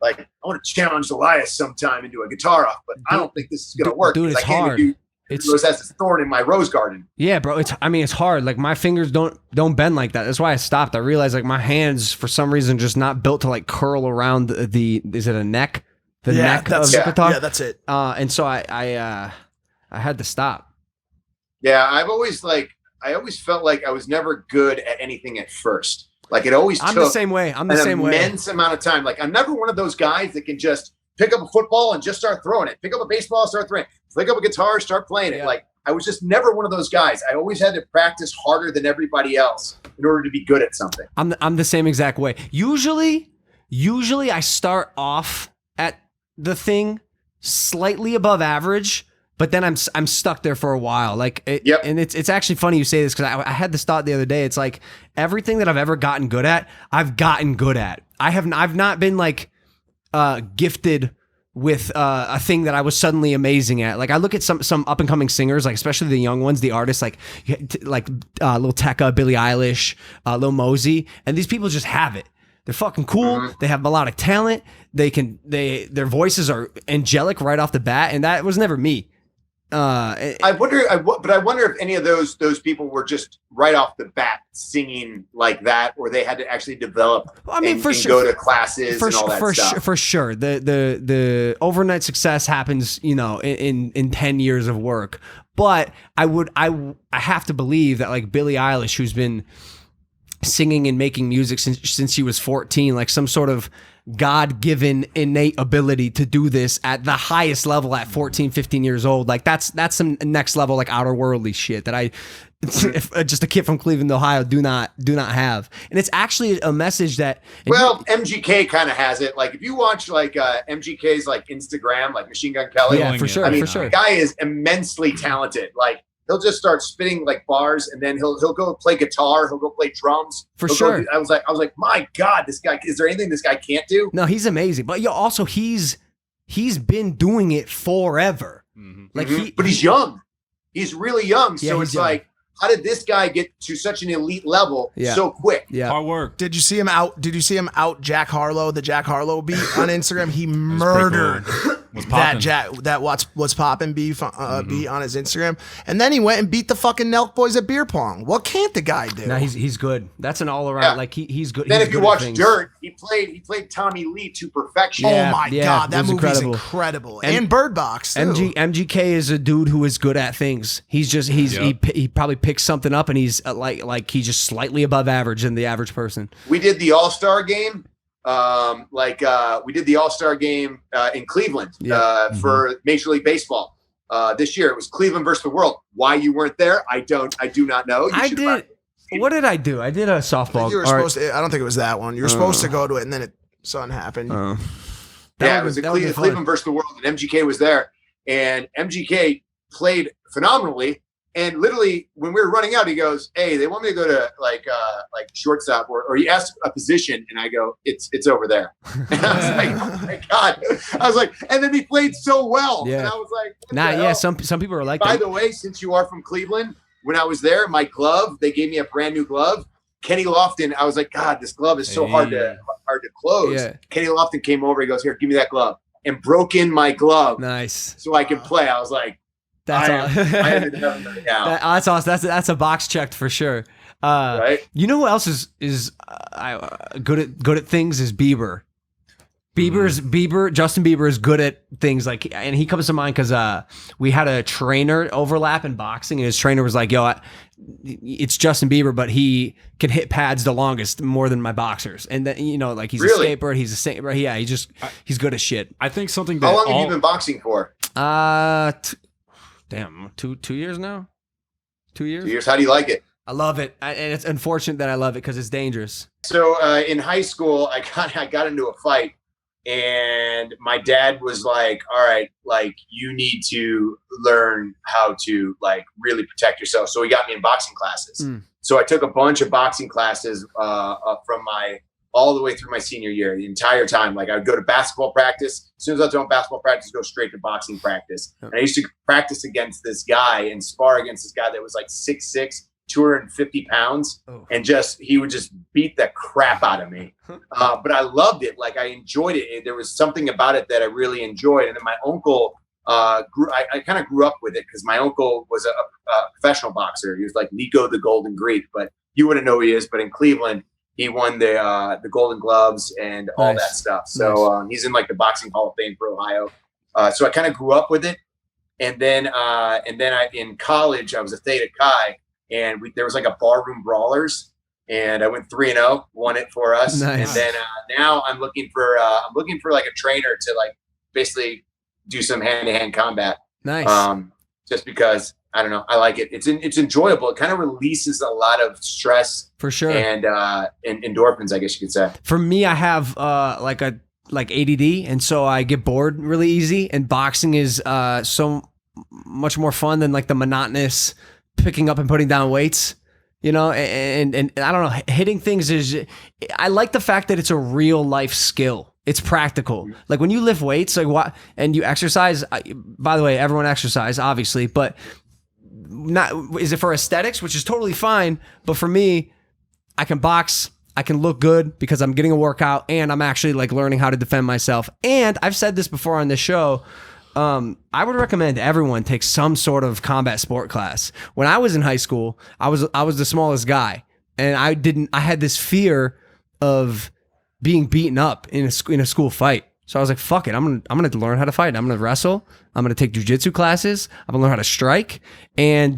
like I want to challenge Elias sometime and do a guitar off, but I don't think this is going to work. Dude, it's hard. It's a thorn in my rose garden. Yeah, bro. It's hard. Like my fingers don't bend like that. That's why I stopped. I realized like my hands for some reason just not built to like curl around the is it a neck? The neck of the guitar. Yeah, that's it. And so I had to stop. Yeah, I always felt like I was never good at anything at first. Like it always I'm took the same way. I'm the same way. An immense amount of time. Like I'm never one of those guys that can just pick up a football and just start throwing it. Pick up a baseball, start throwing it. Pick up a guitar, start playing it. Like I was just never one of those guys. I always had to practice harder than everybody else in order to be good at something. I'm the same exact way. Usually I start off at the thing slightly above average, but then I'm stuck there for a while. Like, and it's actually funny you say this because I had this thought the other day. It's like everything that I've ever gotten good at, I've gotten good at. I've not been like gifted with a thing that I was suddenly amazing at. Like I look at some up and coming singers, like especially the young ones, the artists, like Lil Tecca, Billie Eilish, Lil Mosey, and these people just have it. They're fucking cool. Mm-hmm. They have melodic talent. Their voices are angelic right off the bat, and that was never me. I wonder if any of those people were just right off the bat singing like that, or they had to actually develop. And go to classes and all that stuff. For sure, the overnight success happens, in 10 years of work. But I have to believe that like Billie Eilish, who's been singing and making music since she was 14, like some sort of God-given innate ability to do this at the highest level at 14, 15 years old. Like that's some next level, like outer worldly shit that just a kid from Cleveland, Ohio do not have. And it's actually a message that, MGK kind of has it. Like if you watch like MGK's like Instagram, like Machine Gun Kelly, for sure. The guy is immensely talented. Like he'll just start spitting like bars, and then he'll go play guitar. He'll go play drums. For sure. I was like, my God, this guy. Is there anything this guy can't do? No, he's amazing. But also he's been doing it forever. Mm-hmm. Like but he's young. He's really young. Yeah, so it's young. Like, how did this guy get to such an elite level so quick? Yeah, hard work. Did you see him out Jack Harlow, the Jack Harlow beat on Instagram? He murdered that what's poppin' beat on his Instagram, and then he went and beat the fucking Nelk boys at beer pong. What can't the guy do? No, he's good. That's an all around like he's good. Then he's if you watch Dirt, he played Tommy Lee to perfection. Oh my God, that movie's incredible. And Bird Box too. MGK is a dude who is good at things. He probably picks something up and he's like he's just slightly above average than the average person. We did the All-Star game, We did the All-Star game in Cleveland for Major League Baseball this year. It was Cleveland versus the world. Why you weren't there, I do not know. I did. What did I do? I did a softball. You were supposed to. I don't think it was that one. You were supposed to go to it, and then something happened. It was Cleveland versus the world, and MGK was there, and MGK played phenomenally. And literally, when we were running out, he goes, "Hey, they want me to go to like shortstop," or he asked a position, and I go, "It's over there." And I was like, "Oh my god!" I was like, and then he played so well, and I was like, Some people are like. By the way, since you are from Cleveland, when I was there, my glove, they gave me a brand new glove. Kenny Lofton, I was like, God, this glove is so hard to close. Yeah. Kenny Lofton came over, he goes, "Here, give me that glove," and broke in my glove. Nice, so I could play. I was like. That's awesome. That's a box checked for sure. Right. You know who else is good at things is Bieber. Justin Bieber is good at things and he comes to mind because we had a trainer overlap in boxing, and his trainer was like, "Yo, it's Justin Bieber, but he can hit pads the longest, more than my boxers." And then he's a skateboard, he's a skateboard. Yeah, he's good at shit. I think something that how long have you been boxing for? Damn, 2 years now. 2 years. 2 years. How do you like it? I love it, and it's unfortunate that I love it because it's dangerous. So in high school, I got into a fight, and my dad was like, "All right, you need to learn how to really protect yourself." So he got me in boxing classes. So I took a bunch of boxing classes from all the way through my senior year, the entire time. I would go to basketball practice. As soon as I was done basketball practice, go straight to boxing practice. And I used to practice against this guy and spar against this guy that was 6'6", 250 pounds. And he would just beat the crap out of me. But I loved it. I enjoyed it. There was something about it that I really enjoyed. And then my uncle, I kind of grew up with it because my uncle was a professional boxer. He was like Nico the Golden Greek, but you wouldn't know who he is. But in Cleveland, he won the Golden Gloves and all that stuff. So he's in the Boxing Hall of Fame for Ohio. So I kind of grew up with it. And then in college, I was a Theta Chi, and there was a barroom brawlers, and I went 3-0, won it for us. Nice. And then now I'm looking for a trainer to basically do some hand-to-hand combat. Nice. Just because. I don't know. I like it. It's enjoyable. It kind of releases a lot of stress, for sure, and endorphins, I guess you could say. For me, I have ADD, and so I get bored really easy. And boxing is so much more fun than the monotonous picking up and putting down weights. And I don't know. Hitting things I like the fact that it's a real life skill. It's practical. When you lift weights, and you exercise. By the way, everyone exercise, obviously, but. Is it for aesthetics, which is totally fine, but for me, I can box, I can look good because I'm getting a workout, and I'm actually learning how to defend myself. And I've said this before on this show, I would recommend everyone take some sort of combat sport class. When I was in high school, I was the smallest guy, and I had this fear of being beaten up in a school fight. So I was like, fuck it. I'm gonna learn how to fight. I'm gonna wrestle. I'm gonna take jujitsu classes. I'm gonna learn how to strike, and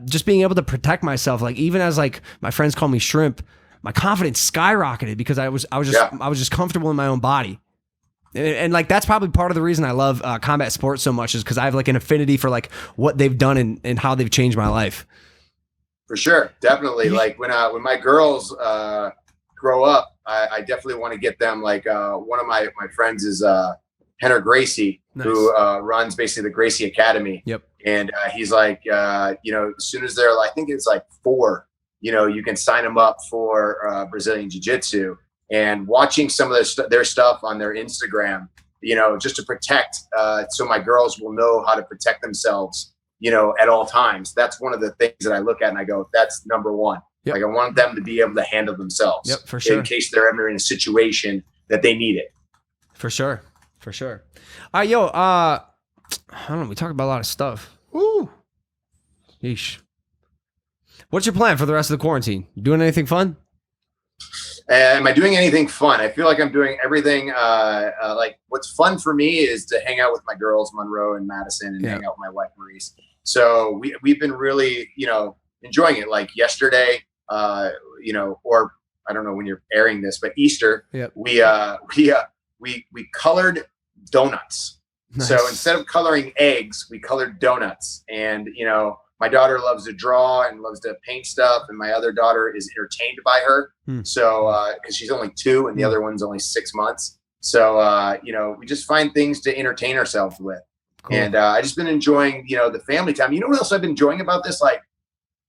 just being able to protect myself. Even as my friends call me shrimp, my confidence skyrocketed because I was just comfortable in my own body, and that's probably part of the reason I love combat sports so much is because I have an affinity for what they've done and how they've changed my life. For sure, definitely. When my girls grow up, I definitely want to get them one of my friends is Henner Gracie, nice. Who runs basically the Gracie Academy. Yep. And he's as soon as they're I think it's 4, you can sign them up for Brazilian Jiu-Jitsu, and watching some of their stuff on their Instagram, just to protect, so my girls will know how to protect themselves, at all times. That's one of the things that I look at and I go, that's number one. Yep. I want them to be able to handle themselves. Yep, for sure. In case they're ever in a situation that they need it. For sure. For sure. All right, yo, I don't know. We talked about a lot of stuff. Woo. Yeesh. What's your plan for the rest of the quarantine? You doing anything fun? Am I doing anything fun? I feel like I'm doing everything. What's fun for me is to hang out with my girls, Monroe and Madison, and hang out with my wife, Maurice. So we've been really, enjoying it. Yesterday, or I don't know when you're airing this, but Easter, Yep. we colored donuts. Nice. So instead of coloring eggs, we colored donuts. And, you know, my daughter loves to draw and loves to paint stuff. And my other daughter is entertained by her. So, cause she's only 2 and the other one's only 6 months. So, you know, we just find things to entertain ourselves with. Cool. And I just been enjoying, you know, the family time. You know what else I've been enjoying about this? Like,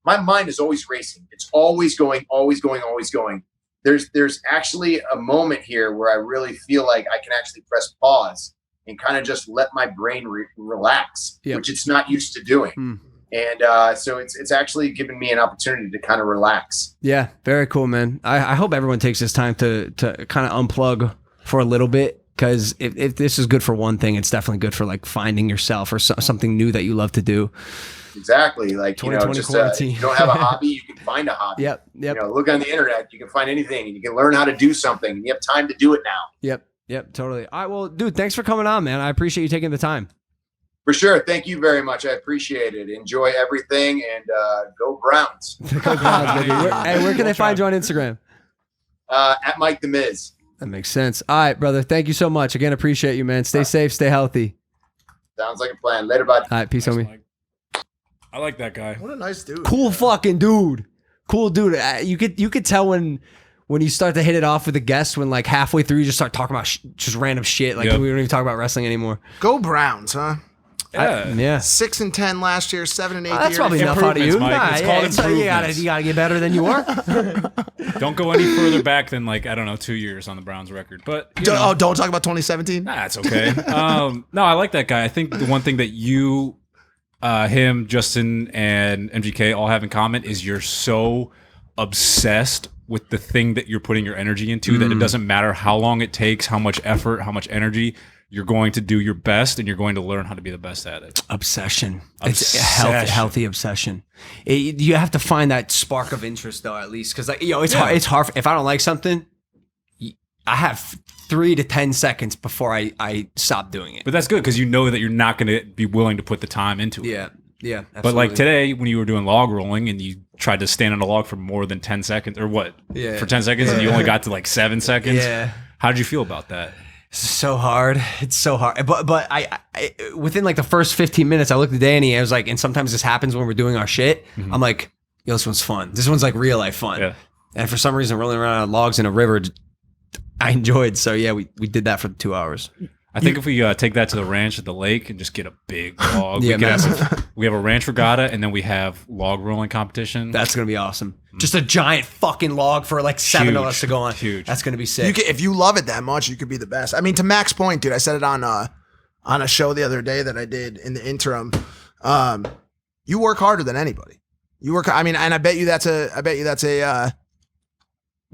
my mind is always racing. It's always going, always going, always going. There's actually a moment here where I really feel like I can actually press pause and kind of just let my brain relax, which it's not used to doing. And so it's actually given me an opportunity to kind of relax. Yeah, very cool, man. I hope everyone takes this time to kind of unplug for a little bit. Because if this is good for one thing, it's definitely good for like finding yourself or something new that you love to do. Exactly. Like, you know, just if you don't have a hobby, you can find a hobby. Yep. You know, look on the internet, you can find anything and you can learn how to do something. And you have time to do it now. Yep. Totally. All right. Well, dude, thanks for coming on, man. I appreciate you taking the time. For sure. Thank you very much. I appreciate it. Enjoy everything and go Browns. Go Browns, baby. Where can they find you on Instagram? At Mike the Miz. That makes sense. All right, brother. Thank you so much. Again, appreciate you, man. Stay safe. Stay healthy. Sounds like a plan. Later, bud. All right. Peace, homie. Mike. I like that guy. What a nice dude. Cool fucking dude. Cool dude. You could tell when you start to hit it off with a guest when like halfway through you just start talking about just random shit. Like we don't even talk about wrestling anymore. Go Browns, huh? Yeah. 6-10 last year, 7-8 That's years. probably enough out of you. Mike. It's called improvements. You gotta get better than you are. Don't go any further back than like, I don't know, 2 years on the Browns record. But Don't talk about 2017. Nah, it's okay. No, I like that guy. I think the one thing that you, him, Justin, and MGK all have in common is you're so obsessed with the thing that you're putting your energy into that it doesn't matter how long it takes, how much effort, how much energy. You're going to do your best, and you're going to learn how to be the best at it. Obsession. It's a healthy obsession. You have to find that spark of interest, though, at least, because like, it's hard. It's hard. If I don't like something, I have 3 to 10 seconds before I stop doing it. But that's good because you know that you're not going to be willing to put the time into it. Yeah. Absolutely. But like today, when you were doing log rolling and you tried to stand on a log for more than 10 seconds, or what? Yeah. For 10 seconds, and you only got to like 7 seconds. Yeah. How did you feel about that? So hard. It's so hard. But I within like the first 15 minutes, I looked at Danny. I was like, and sometimes this happens when we're doing our shit. I'm like, yo, this one's fun. This one's like real life fun. Yeah. And for some reason, rolling around on logs in a river, I enjoyed. So yeah, we did that for 2 hours. I think if we take that to the ranch at the lake and just get a big log, Yeah, we have a ranch regatta and then we have log rolling competition. That's gonna be awesome. Just a giant fucking log for like 7 of us to go on. Huge. That's gonna be sick. If you love it that much, you could be the best. I mean, to Mac's point, dude, I said it on a show the other day that I did in the interim. You work harder than anybody. You work. I mean, and I bet you that's a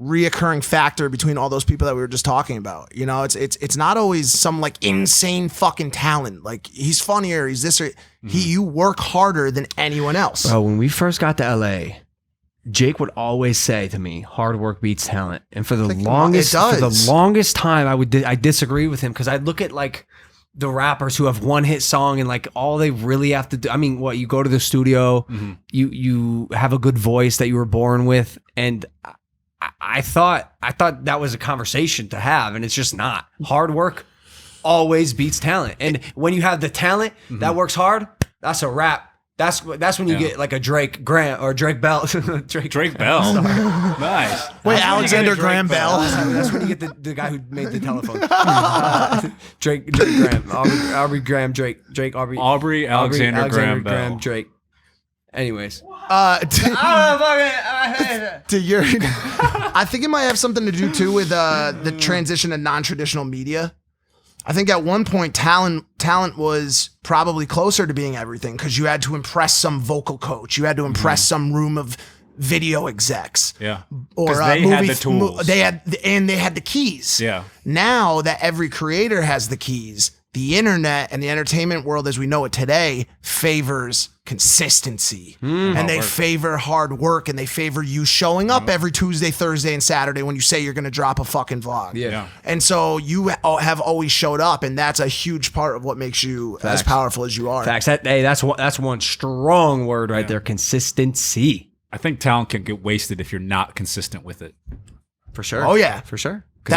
reoccurring factor between all those people that we were just talking about. You know, it's not always some like insane fucking talent. Like he's funnier, he's this or you work harder than anyone else. Bro, when we first got to LA, Jake would always say to me, "Hard work beats talent." And for the longest time, I disagree with him because I look at like the rappers who have one hit song and like all they really have to do. I mean, what you go to the studio, you have a good voice that you were born with, and I thought that was a conversation to have, and it's just not. Hard work always beats talent, and when you have the talent that works hard, that's a wrap. That's when you get like a Drake Graham or Drake Bell. Drake Bell. Nice. Wait, Alexander Graham Bell. That's when you get the guy who made the telephone. Drake Graham, Aubrey Graham, Drake Aubrey. Aubrey Alexander Graham Bell. Drake. Anyways. I think it might have something to do too with the transition to non-traditional media. I think at one point talent was probably closer to being everything because you had to impress some vocal coach, you had to impress some room of video execs. Yeah. Or they had the tools. They had the keys. Yeah. Now that every creator has the keys, the internet and the entertainment world as we know it today favors consistency and they favor hard work and they favor you showing up every Tuesday, Thursday, and Saturday when you say you're going to drop a fucking vlog. Yeah. And so you have always showed up, and that's a huge part of what makes you as powerful as you are. Facts. That's one strong word right there. Consistency. I think talent can get wasted if you're not consistent with it. For sure. Oh, yeah. For sure. We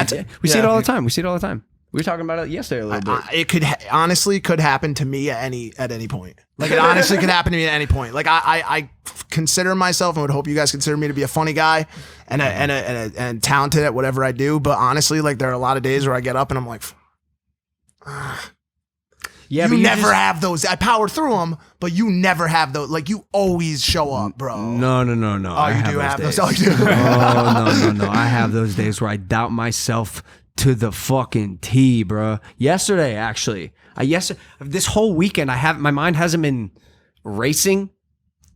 see yeah. it all the time. We see it all the time. We were talking about it yesterday a little bit. It could honestly could happen to me at any point. Like it honestly could happen to me at any point. Like I consider myself and would hope you guys consider me to be a funny guy and talented at whatever I do. But honestly, like there are a lot of days where I get up and I'm like, Yeah, you never have those. I power through them, but you never have those. Like you always show up, bro. No. Oh, you do have those. Oh, you do. Oh, no. I have those days where I doubt myself to the fucking T, bro. Yesterday, actually, this whole weekend, my mind hasn't been racing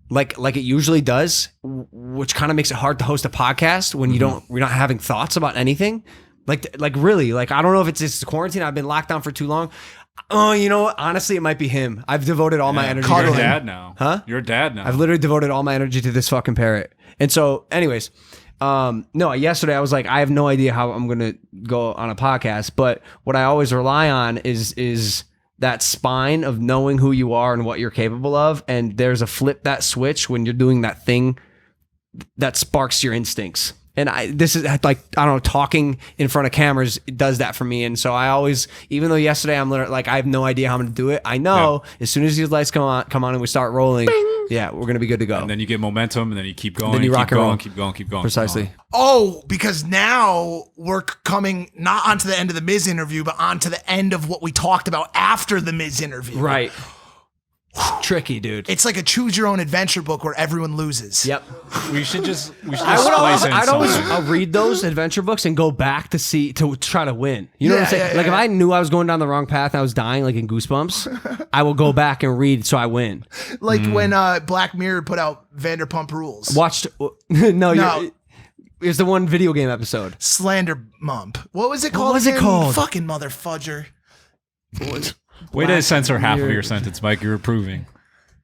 like it usually does, which kind of makes it hard to host a podcast when we're not having thoughts about anything. Like really, like I don't know if it's just quarantine. I've been locked down for too long. Oh, you know what? Honestly, it might be him. I've devoted all my energy. You're to a him. dad now. Huh? You're a dad now. I've literally devoted all my energy to this fucking parrot. And so, anyways, no, yesterday I was like, I have no idea how I'm going to go on a podcast, but what I always rely on is that spine of knowing who you are and what you're capable of. And there's a flip that switch when you're doing that thing that sparks your instincts. And this is like, I don't know, talking in front of cameras does that for me. And so I always, even though yesterday I'm literally like, I have no idea how I'm going to do it. I know as soon as these lights come on and we start rolling, yeah, we're going to be good to go. And then you get momentum and then you keep going. Then you rock and roll. Keep going. Precisely. Oh, because now we're coming not onto the end of the Miz interview, but onto the end of what we talked about after the Miz interview. Right. Tricky, dude. It's like a choose your own adventure book where everyone loses. Yep. We should just I'd always read those adventure books and go back to try to win. You know what I'm saying? If I knew I was going down the wrong path and I was dying, like in Goosebumps, I will go back and read so I win. Like when Black Mirror put out Vanderpump Rules. Watched no. It's the one video game episode. Slander Mump. What was it called? Fucking mother fudger. Way to censor half of your sentence, Mike. You're approving.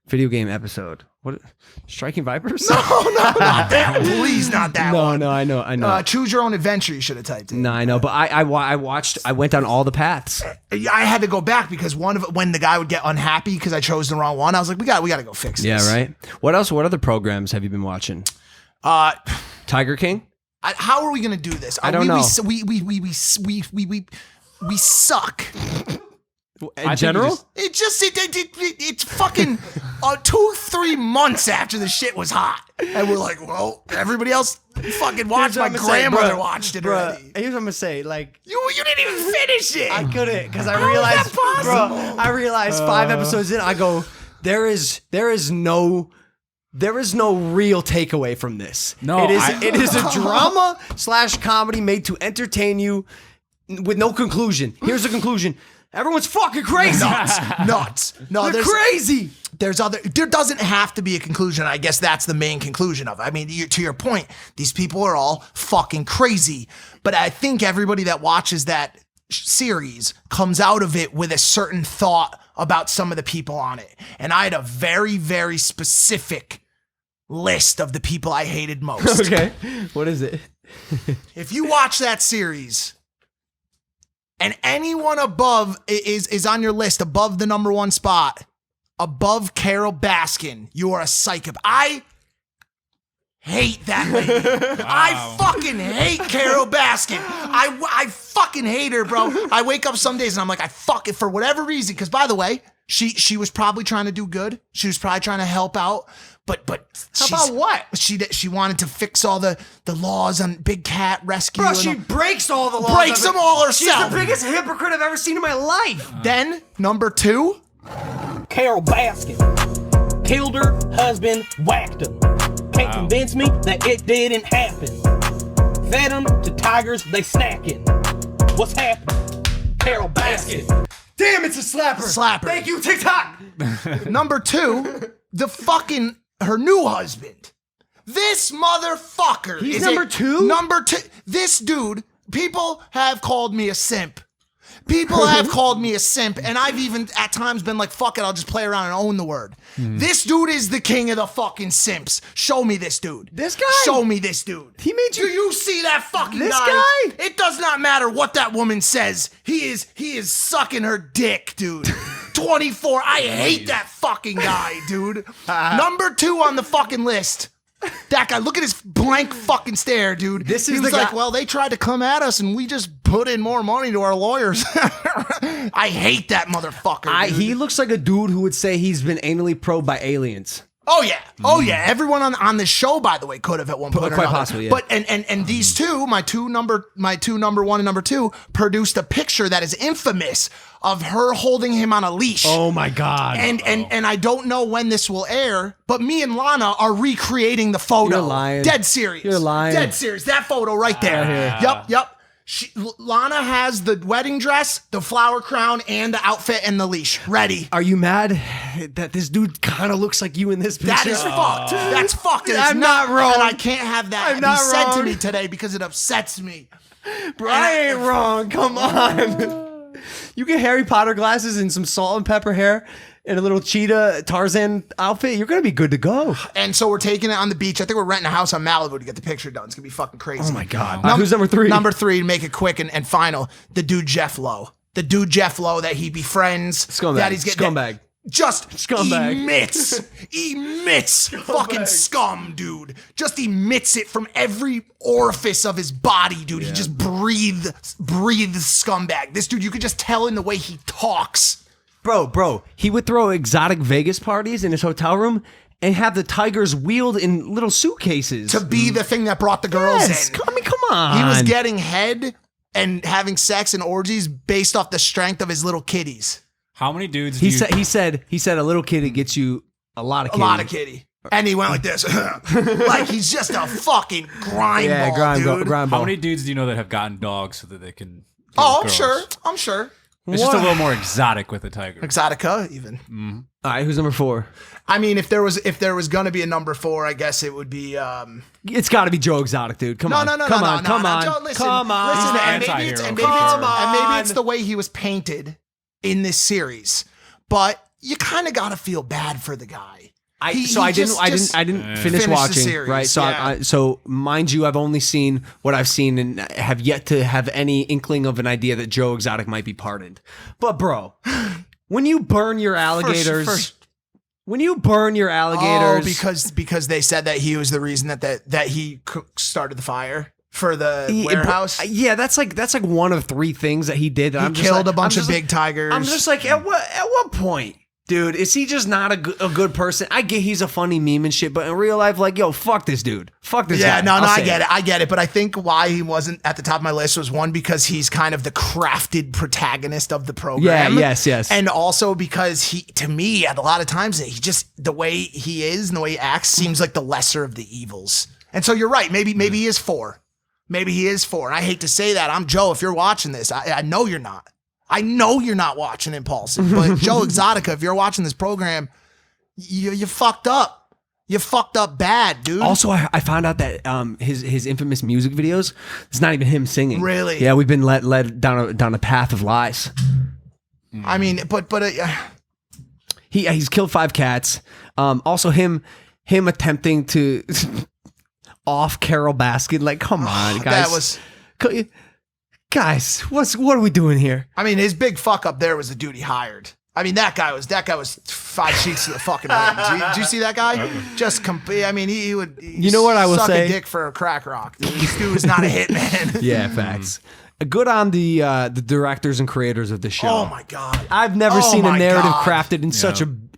Video game episode. What? Striking Vipers? No, not that. Please, not that one. No, I know. Choose your own adventure. You should have typed in. No, I know, but I watched. I went down all the paths. I had to go back because when the guy would get unhappy because I chose the wrong one, I was like, we got to go fix this. Yeah, right. What else? What other programs have you been watching? Tiger King. How are we gonna do this? I don't know. We suck. In general? It's fucking 2-3 months after the shit was hot. And we're like, well, everybody else fucking watched. My grandmother watched it already. Here's what I'm gonna say. Like you didn't even finish it. I couldn't because I realized, I realized 5 episodes in, I go, there is no real takeaway from this. No, it is a drama / comedy made to entertain you with no conclusion. Here's the conclusion. Everyone's fucking crazy. Nuts. No, they're crazy. There doesn't have to be a conclusion. I guess that's the main conclusion of it. I mean, to your point, these people are all fucking crazy. But I think everybody that watches that series comes out of it with a certain thought about some of the people on it. And I had a very, very specific list of the people I hated most. Okay. What is it? If you watch that series and anyone above is on your list above the number 1 spot, above Carol Baskin, you are a psychopath. I hate that lady. Wow. I fucking hate Carol Baskin. I fucking hate her, bro. I wake up some days and I'm like, I fuck it for whatever reason. Because by the way, she was probably trying to do good. She was probably trying to help out. But how about what? She wanted to fix all the laws on big cat rescue. Bro, she breaks all the laws. Breaks them all herself. She's the biggest hypocrite I've ever seen in my life. Then, number 2. Carol Baskin killed her husband, whacked him. Can't convince me that it didn't happen. Fed them to tigers, they snacking. What's happening? Carol Baskin. Damn, it's a slapper. Thank you, TikTok. Number 2, her new husband. This motherfucker. He's number 2? Number 2. This dude, people have called me a simp. People have called me a simp, and I've even at times been like, fuck it, I'll just play around and own the word. This dude is the king of the fucking simps. Show me this dude. This guy? Show me this dude. He made you... Do you see that fucking this guy? It does not matter what that woman says. He is sucking her dick, dude. 24. I hate that fucking guy, dude. Number 2 on the fucking list. That guy, look at his blank fucking stare, dude. This he is was the like, guy- well, they tried to come at us and we just put in more money to our lawyers. I hate that motherfucker. Dude. He looks like a dude who would say he's been anally probed by aliens. Oh yeah, Everyone on this show, by the way, could have at one point or Quite another. possibly, yeah. But and these two, my two number one and number two, produced a picture that is infamous of her holding him on a leash. Oh my god! And I don't know when this will air, but me and Lana are recreating the photo. You're lying. Dead serious. You're lying. Dead serious. That photo right there. Yep. Lana has the wedding dress, the flower crown, and the outfit and the leash ready. Are you mad that this dude kind of looks like you in this picture? That is fucked. That's fucked. And it's I'm not wrong. And I can't have that I'm be not said to wrong. me today because it upsets me. Bro, I ain't wrong. Come on. You get Harry Potter glasses and some salt and pepper hair and a little cheetah Tarzan outfit. You're gonna be good to go. And so we're taking it on the beach. I think we're renting a house on Malibu to get the picture done. It's gonna be fucking crazy. Oh my god. Who's number three? Number three, to make it quick and final, the dude Jeff Lowe. The dude Jeff Lowe that he befriends. Scumbag. That he's getting Scumbag. Just Scumbag. emits fucking scum, dude. Just emits it from every orifice of his body, dude. He just breathes scumbag. This dude, you could just tell in the way he talks. Bro, he would throw exotic Vegas parties in his hotel room and have the tigers wheeled in little suitcases. To be the thing that brought the girls Yes, in. come on. He was getting head and having sex and orgies based off the strength of his little kitties. How many dudes? He said a little kitty gets you a lot of kitty. A lot of kitty. And he went like this. Like he's just a fucking grind ball, dude. grind ball. How many dudes do you know that have gotten dogs so that they can? Oh, girls? I'm sure. It's just a little more exotic with a tiger. Exotica, even. All right, who's number 4? I mean, if there was gonna be a number 4, I guess it would be. It's got to be Joe Exotic, dude. Come on. No. Come Joe, on. listen, Come listen, on. and Anti-hero. maybe it's the way he was painted in this series, but you kind of gotta feel bad for the guy. I didn't finish the watching, series, right? So yeah. so mind you, I've only seen what I've seen and have yet to have any inkling of an idea that Joe Exotic might be pardoned. But bro, when you burn your alligators, because they said that he was the reason that he started the fire for the warehouse. Yeah, that's like one of 3 things that he did. That He I'm just killed like- a bunch I'm of just big like- tigers. I'm just like, at what point? Dude, is he just not a good person? I get he's a funny meme and shit, but in real life, like, yo, fuck this dude. Fuck this guy. Yeah, no, I'll I say get it. But I think why he wasn't at the top of my list was one, because he's kind of the crafted protagonist of the program. Yeah, yes. And also because he, to me, at a lot of times, he just, the way he is and the way he acts seems like the lesser of the evils. And so you're right. Maybe he is 4. Maybe he is 4. And I hate to say that. I'm Joe. If you're watching this, I know you're not. I know you're not watching Impaulsive, but Joe Exotica, if you're watching this program, you fucked up. You fucked up bad, dude. Also, I found out that his infamous music videos, it's not even him singing. Really? Yeah, we've been led down a path of lies. I mean, but He's killed 5 cats. Also, him attempting to off Carol Baskin. Like, come on, guys. Guys, what are we doing here? I mean, his big fuck up there was the dude he hired. I mean, that guy was 5 sheets to the fucking wind. Did you see that guy? Just I mean, he would. You know what I will suck say? a dick for a crack rock. Dude. This dude is not a hitman. Yeah, facts. Good on the directors and creators of the show. Oh my god! I've never seen a my narrative God. crafted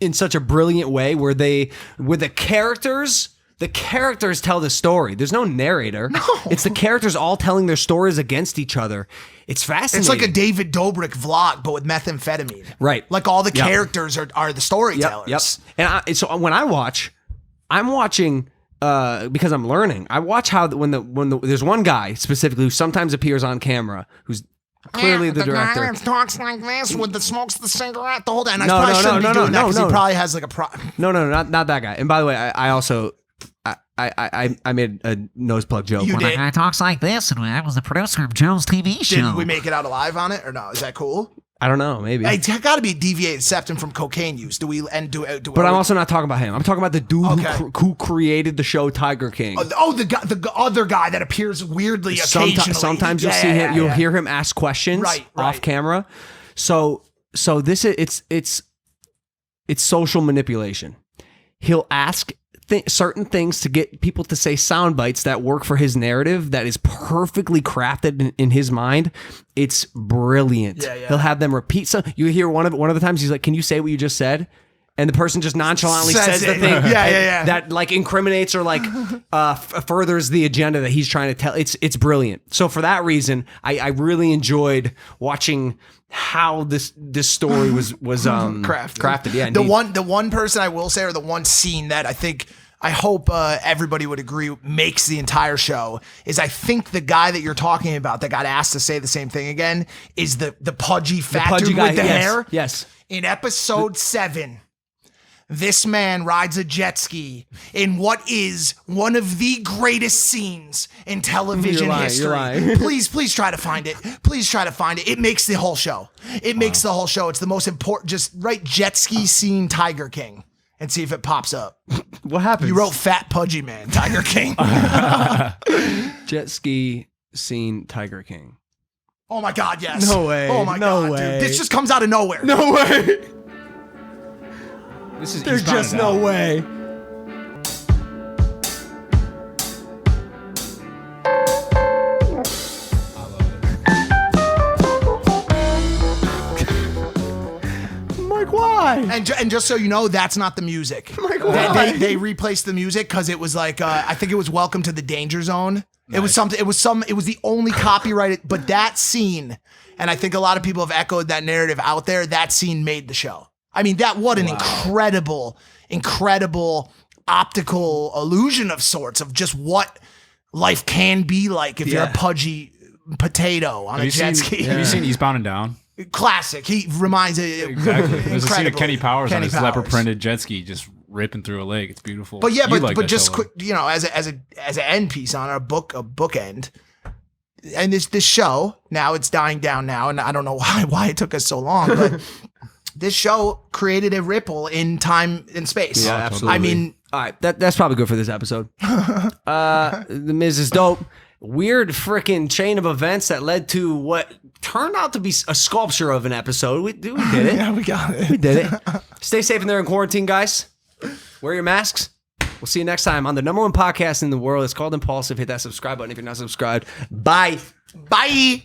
in such a brilliant way where the characters. The characters tell the story. There's no narrator. No. It's the characters all telling their stories against each other. It's fascinating. It's like a David Dobrik vlog, but with methamphetamine. Right. Like all the characters are the storytellers. Yep. And so when I watch, I'm watching because I'm learning. I watch how when there's one guy specifically who sometimes appears on camera who's clearly the director. Guy that talks like this with the smokes the cigarette the whole day. And I No, probably no, shouldn't no, be no, doing that no, because no. he probably has like a No, not that guy. And by the way, I also I made a nose plug joke. You when did? Guy talks like this, and I was the producer of Joe's TV show. Did we make it out alive on it or no? Is that cool? I don't know, maybe. Hey, it's got to be deviated septum from cocaine use. Do But I'm also not talking about him. I'm talking about the dude who created the show Tiger King. the other guy that appears weirdly occasionally. Sometimes you'll see him. You'll hear him ask questions off camera. So it's social manipulation. He'll ask certain things to get people to say sound bites that work for his narrative that is perfectly crafted in his mind. It's brilliant. Yeah. He'll have them repeat. So you hear one of the times he's like, "Can you say what you just said?" And the person just nonchalantly says the it. thing Yeah. that like incriminates or like furthers the agenda that he's trying to tell. It's brilliant. So for that reason, I really enjoyed watching how this story was crafted. Yeah, the indeed. one person I will say, or the one scene that I hope everybody would agree makes the entire show is, I think the guy that you're talking about that got asked to say the same thing again is the pudgy fat dude guy with the hair. Yes. In episode 7, this man rides a jet ski in what is one of the greatest scenes in television history. You're lying. Please try to find it. Please try to find it. It makes the whole show. It makes the whole show. It's the most important. Just write jet ski scene Tiger King and see if it pops up. What happens? You wrote fat pudgy man Tiger King. jet ski scene Tiger King. Oh my God, yes. No way. Oh my No God, way. dude. This just comes out of nowhere. No way. This is There's Eastbound just and no Down. way. Mike, why? And just so you know, that's not the music. They replaced the music because it was like I think it was Welcome to the Danger Zone. It was something. It was the only copyrighted. But that scene, and I think a lot of people have echoed that narrative out there. That scene made the show. I mean, what an incredible optical illusion of sorts of just what life can be like if you're a pudgy potato on a jet ski. Have you seen Eastbound and Down? Classic. He reminds it. Exactly. There's a scene of Incredible. Kenny Powers on Kenny his Powers. leopard printed jet ski just ripping through a lake. It's beautiful. But yeah, You like but that just show, though. quick, as an end piece on our bookend, and this show now it's dying down now, and I don't know why it took us so long, but this show created a ripple in time and space. Yeah, absolutely. I mean, all right, that's probably good for this episode. The Miz is dope. Weird freaking chain of events that led to what turned out to be a sculpture of an episode. We did it. yeah, we got it. We did it. Stay safe in there in quarantine, guys. Wear your masks. We'll see you next time on the #1 podcast in the world. It's called Impaulsive. Hit that subscribe button if you're not subscribed. Bye. Bye.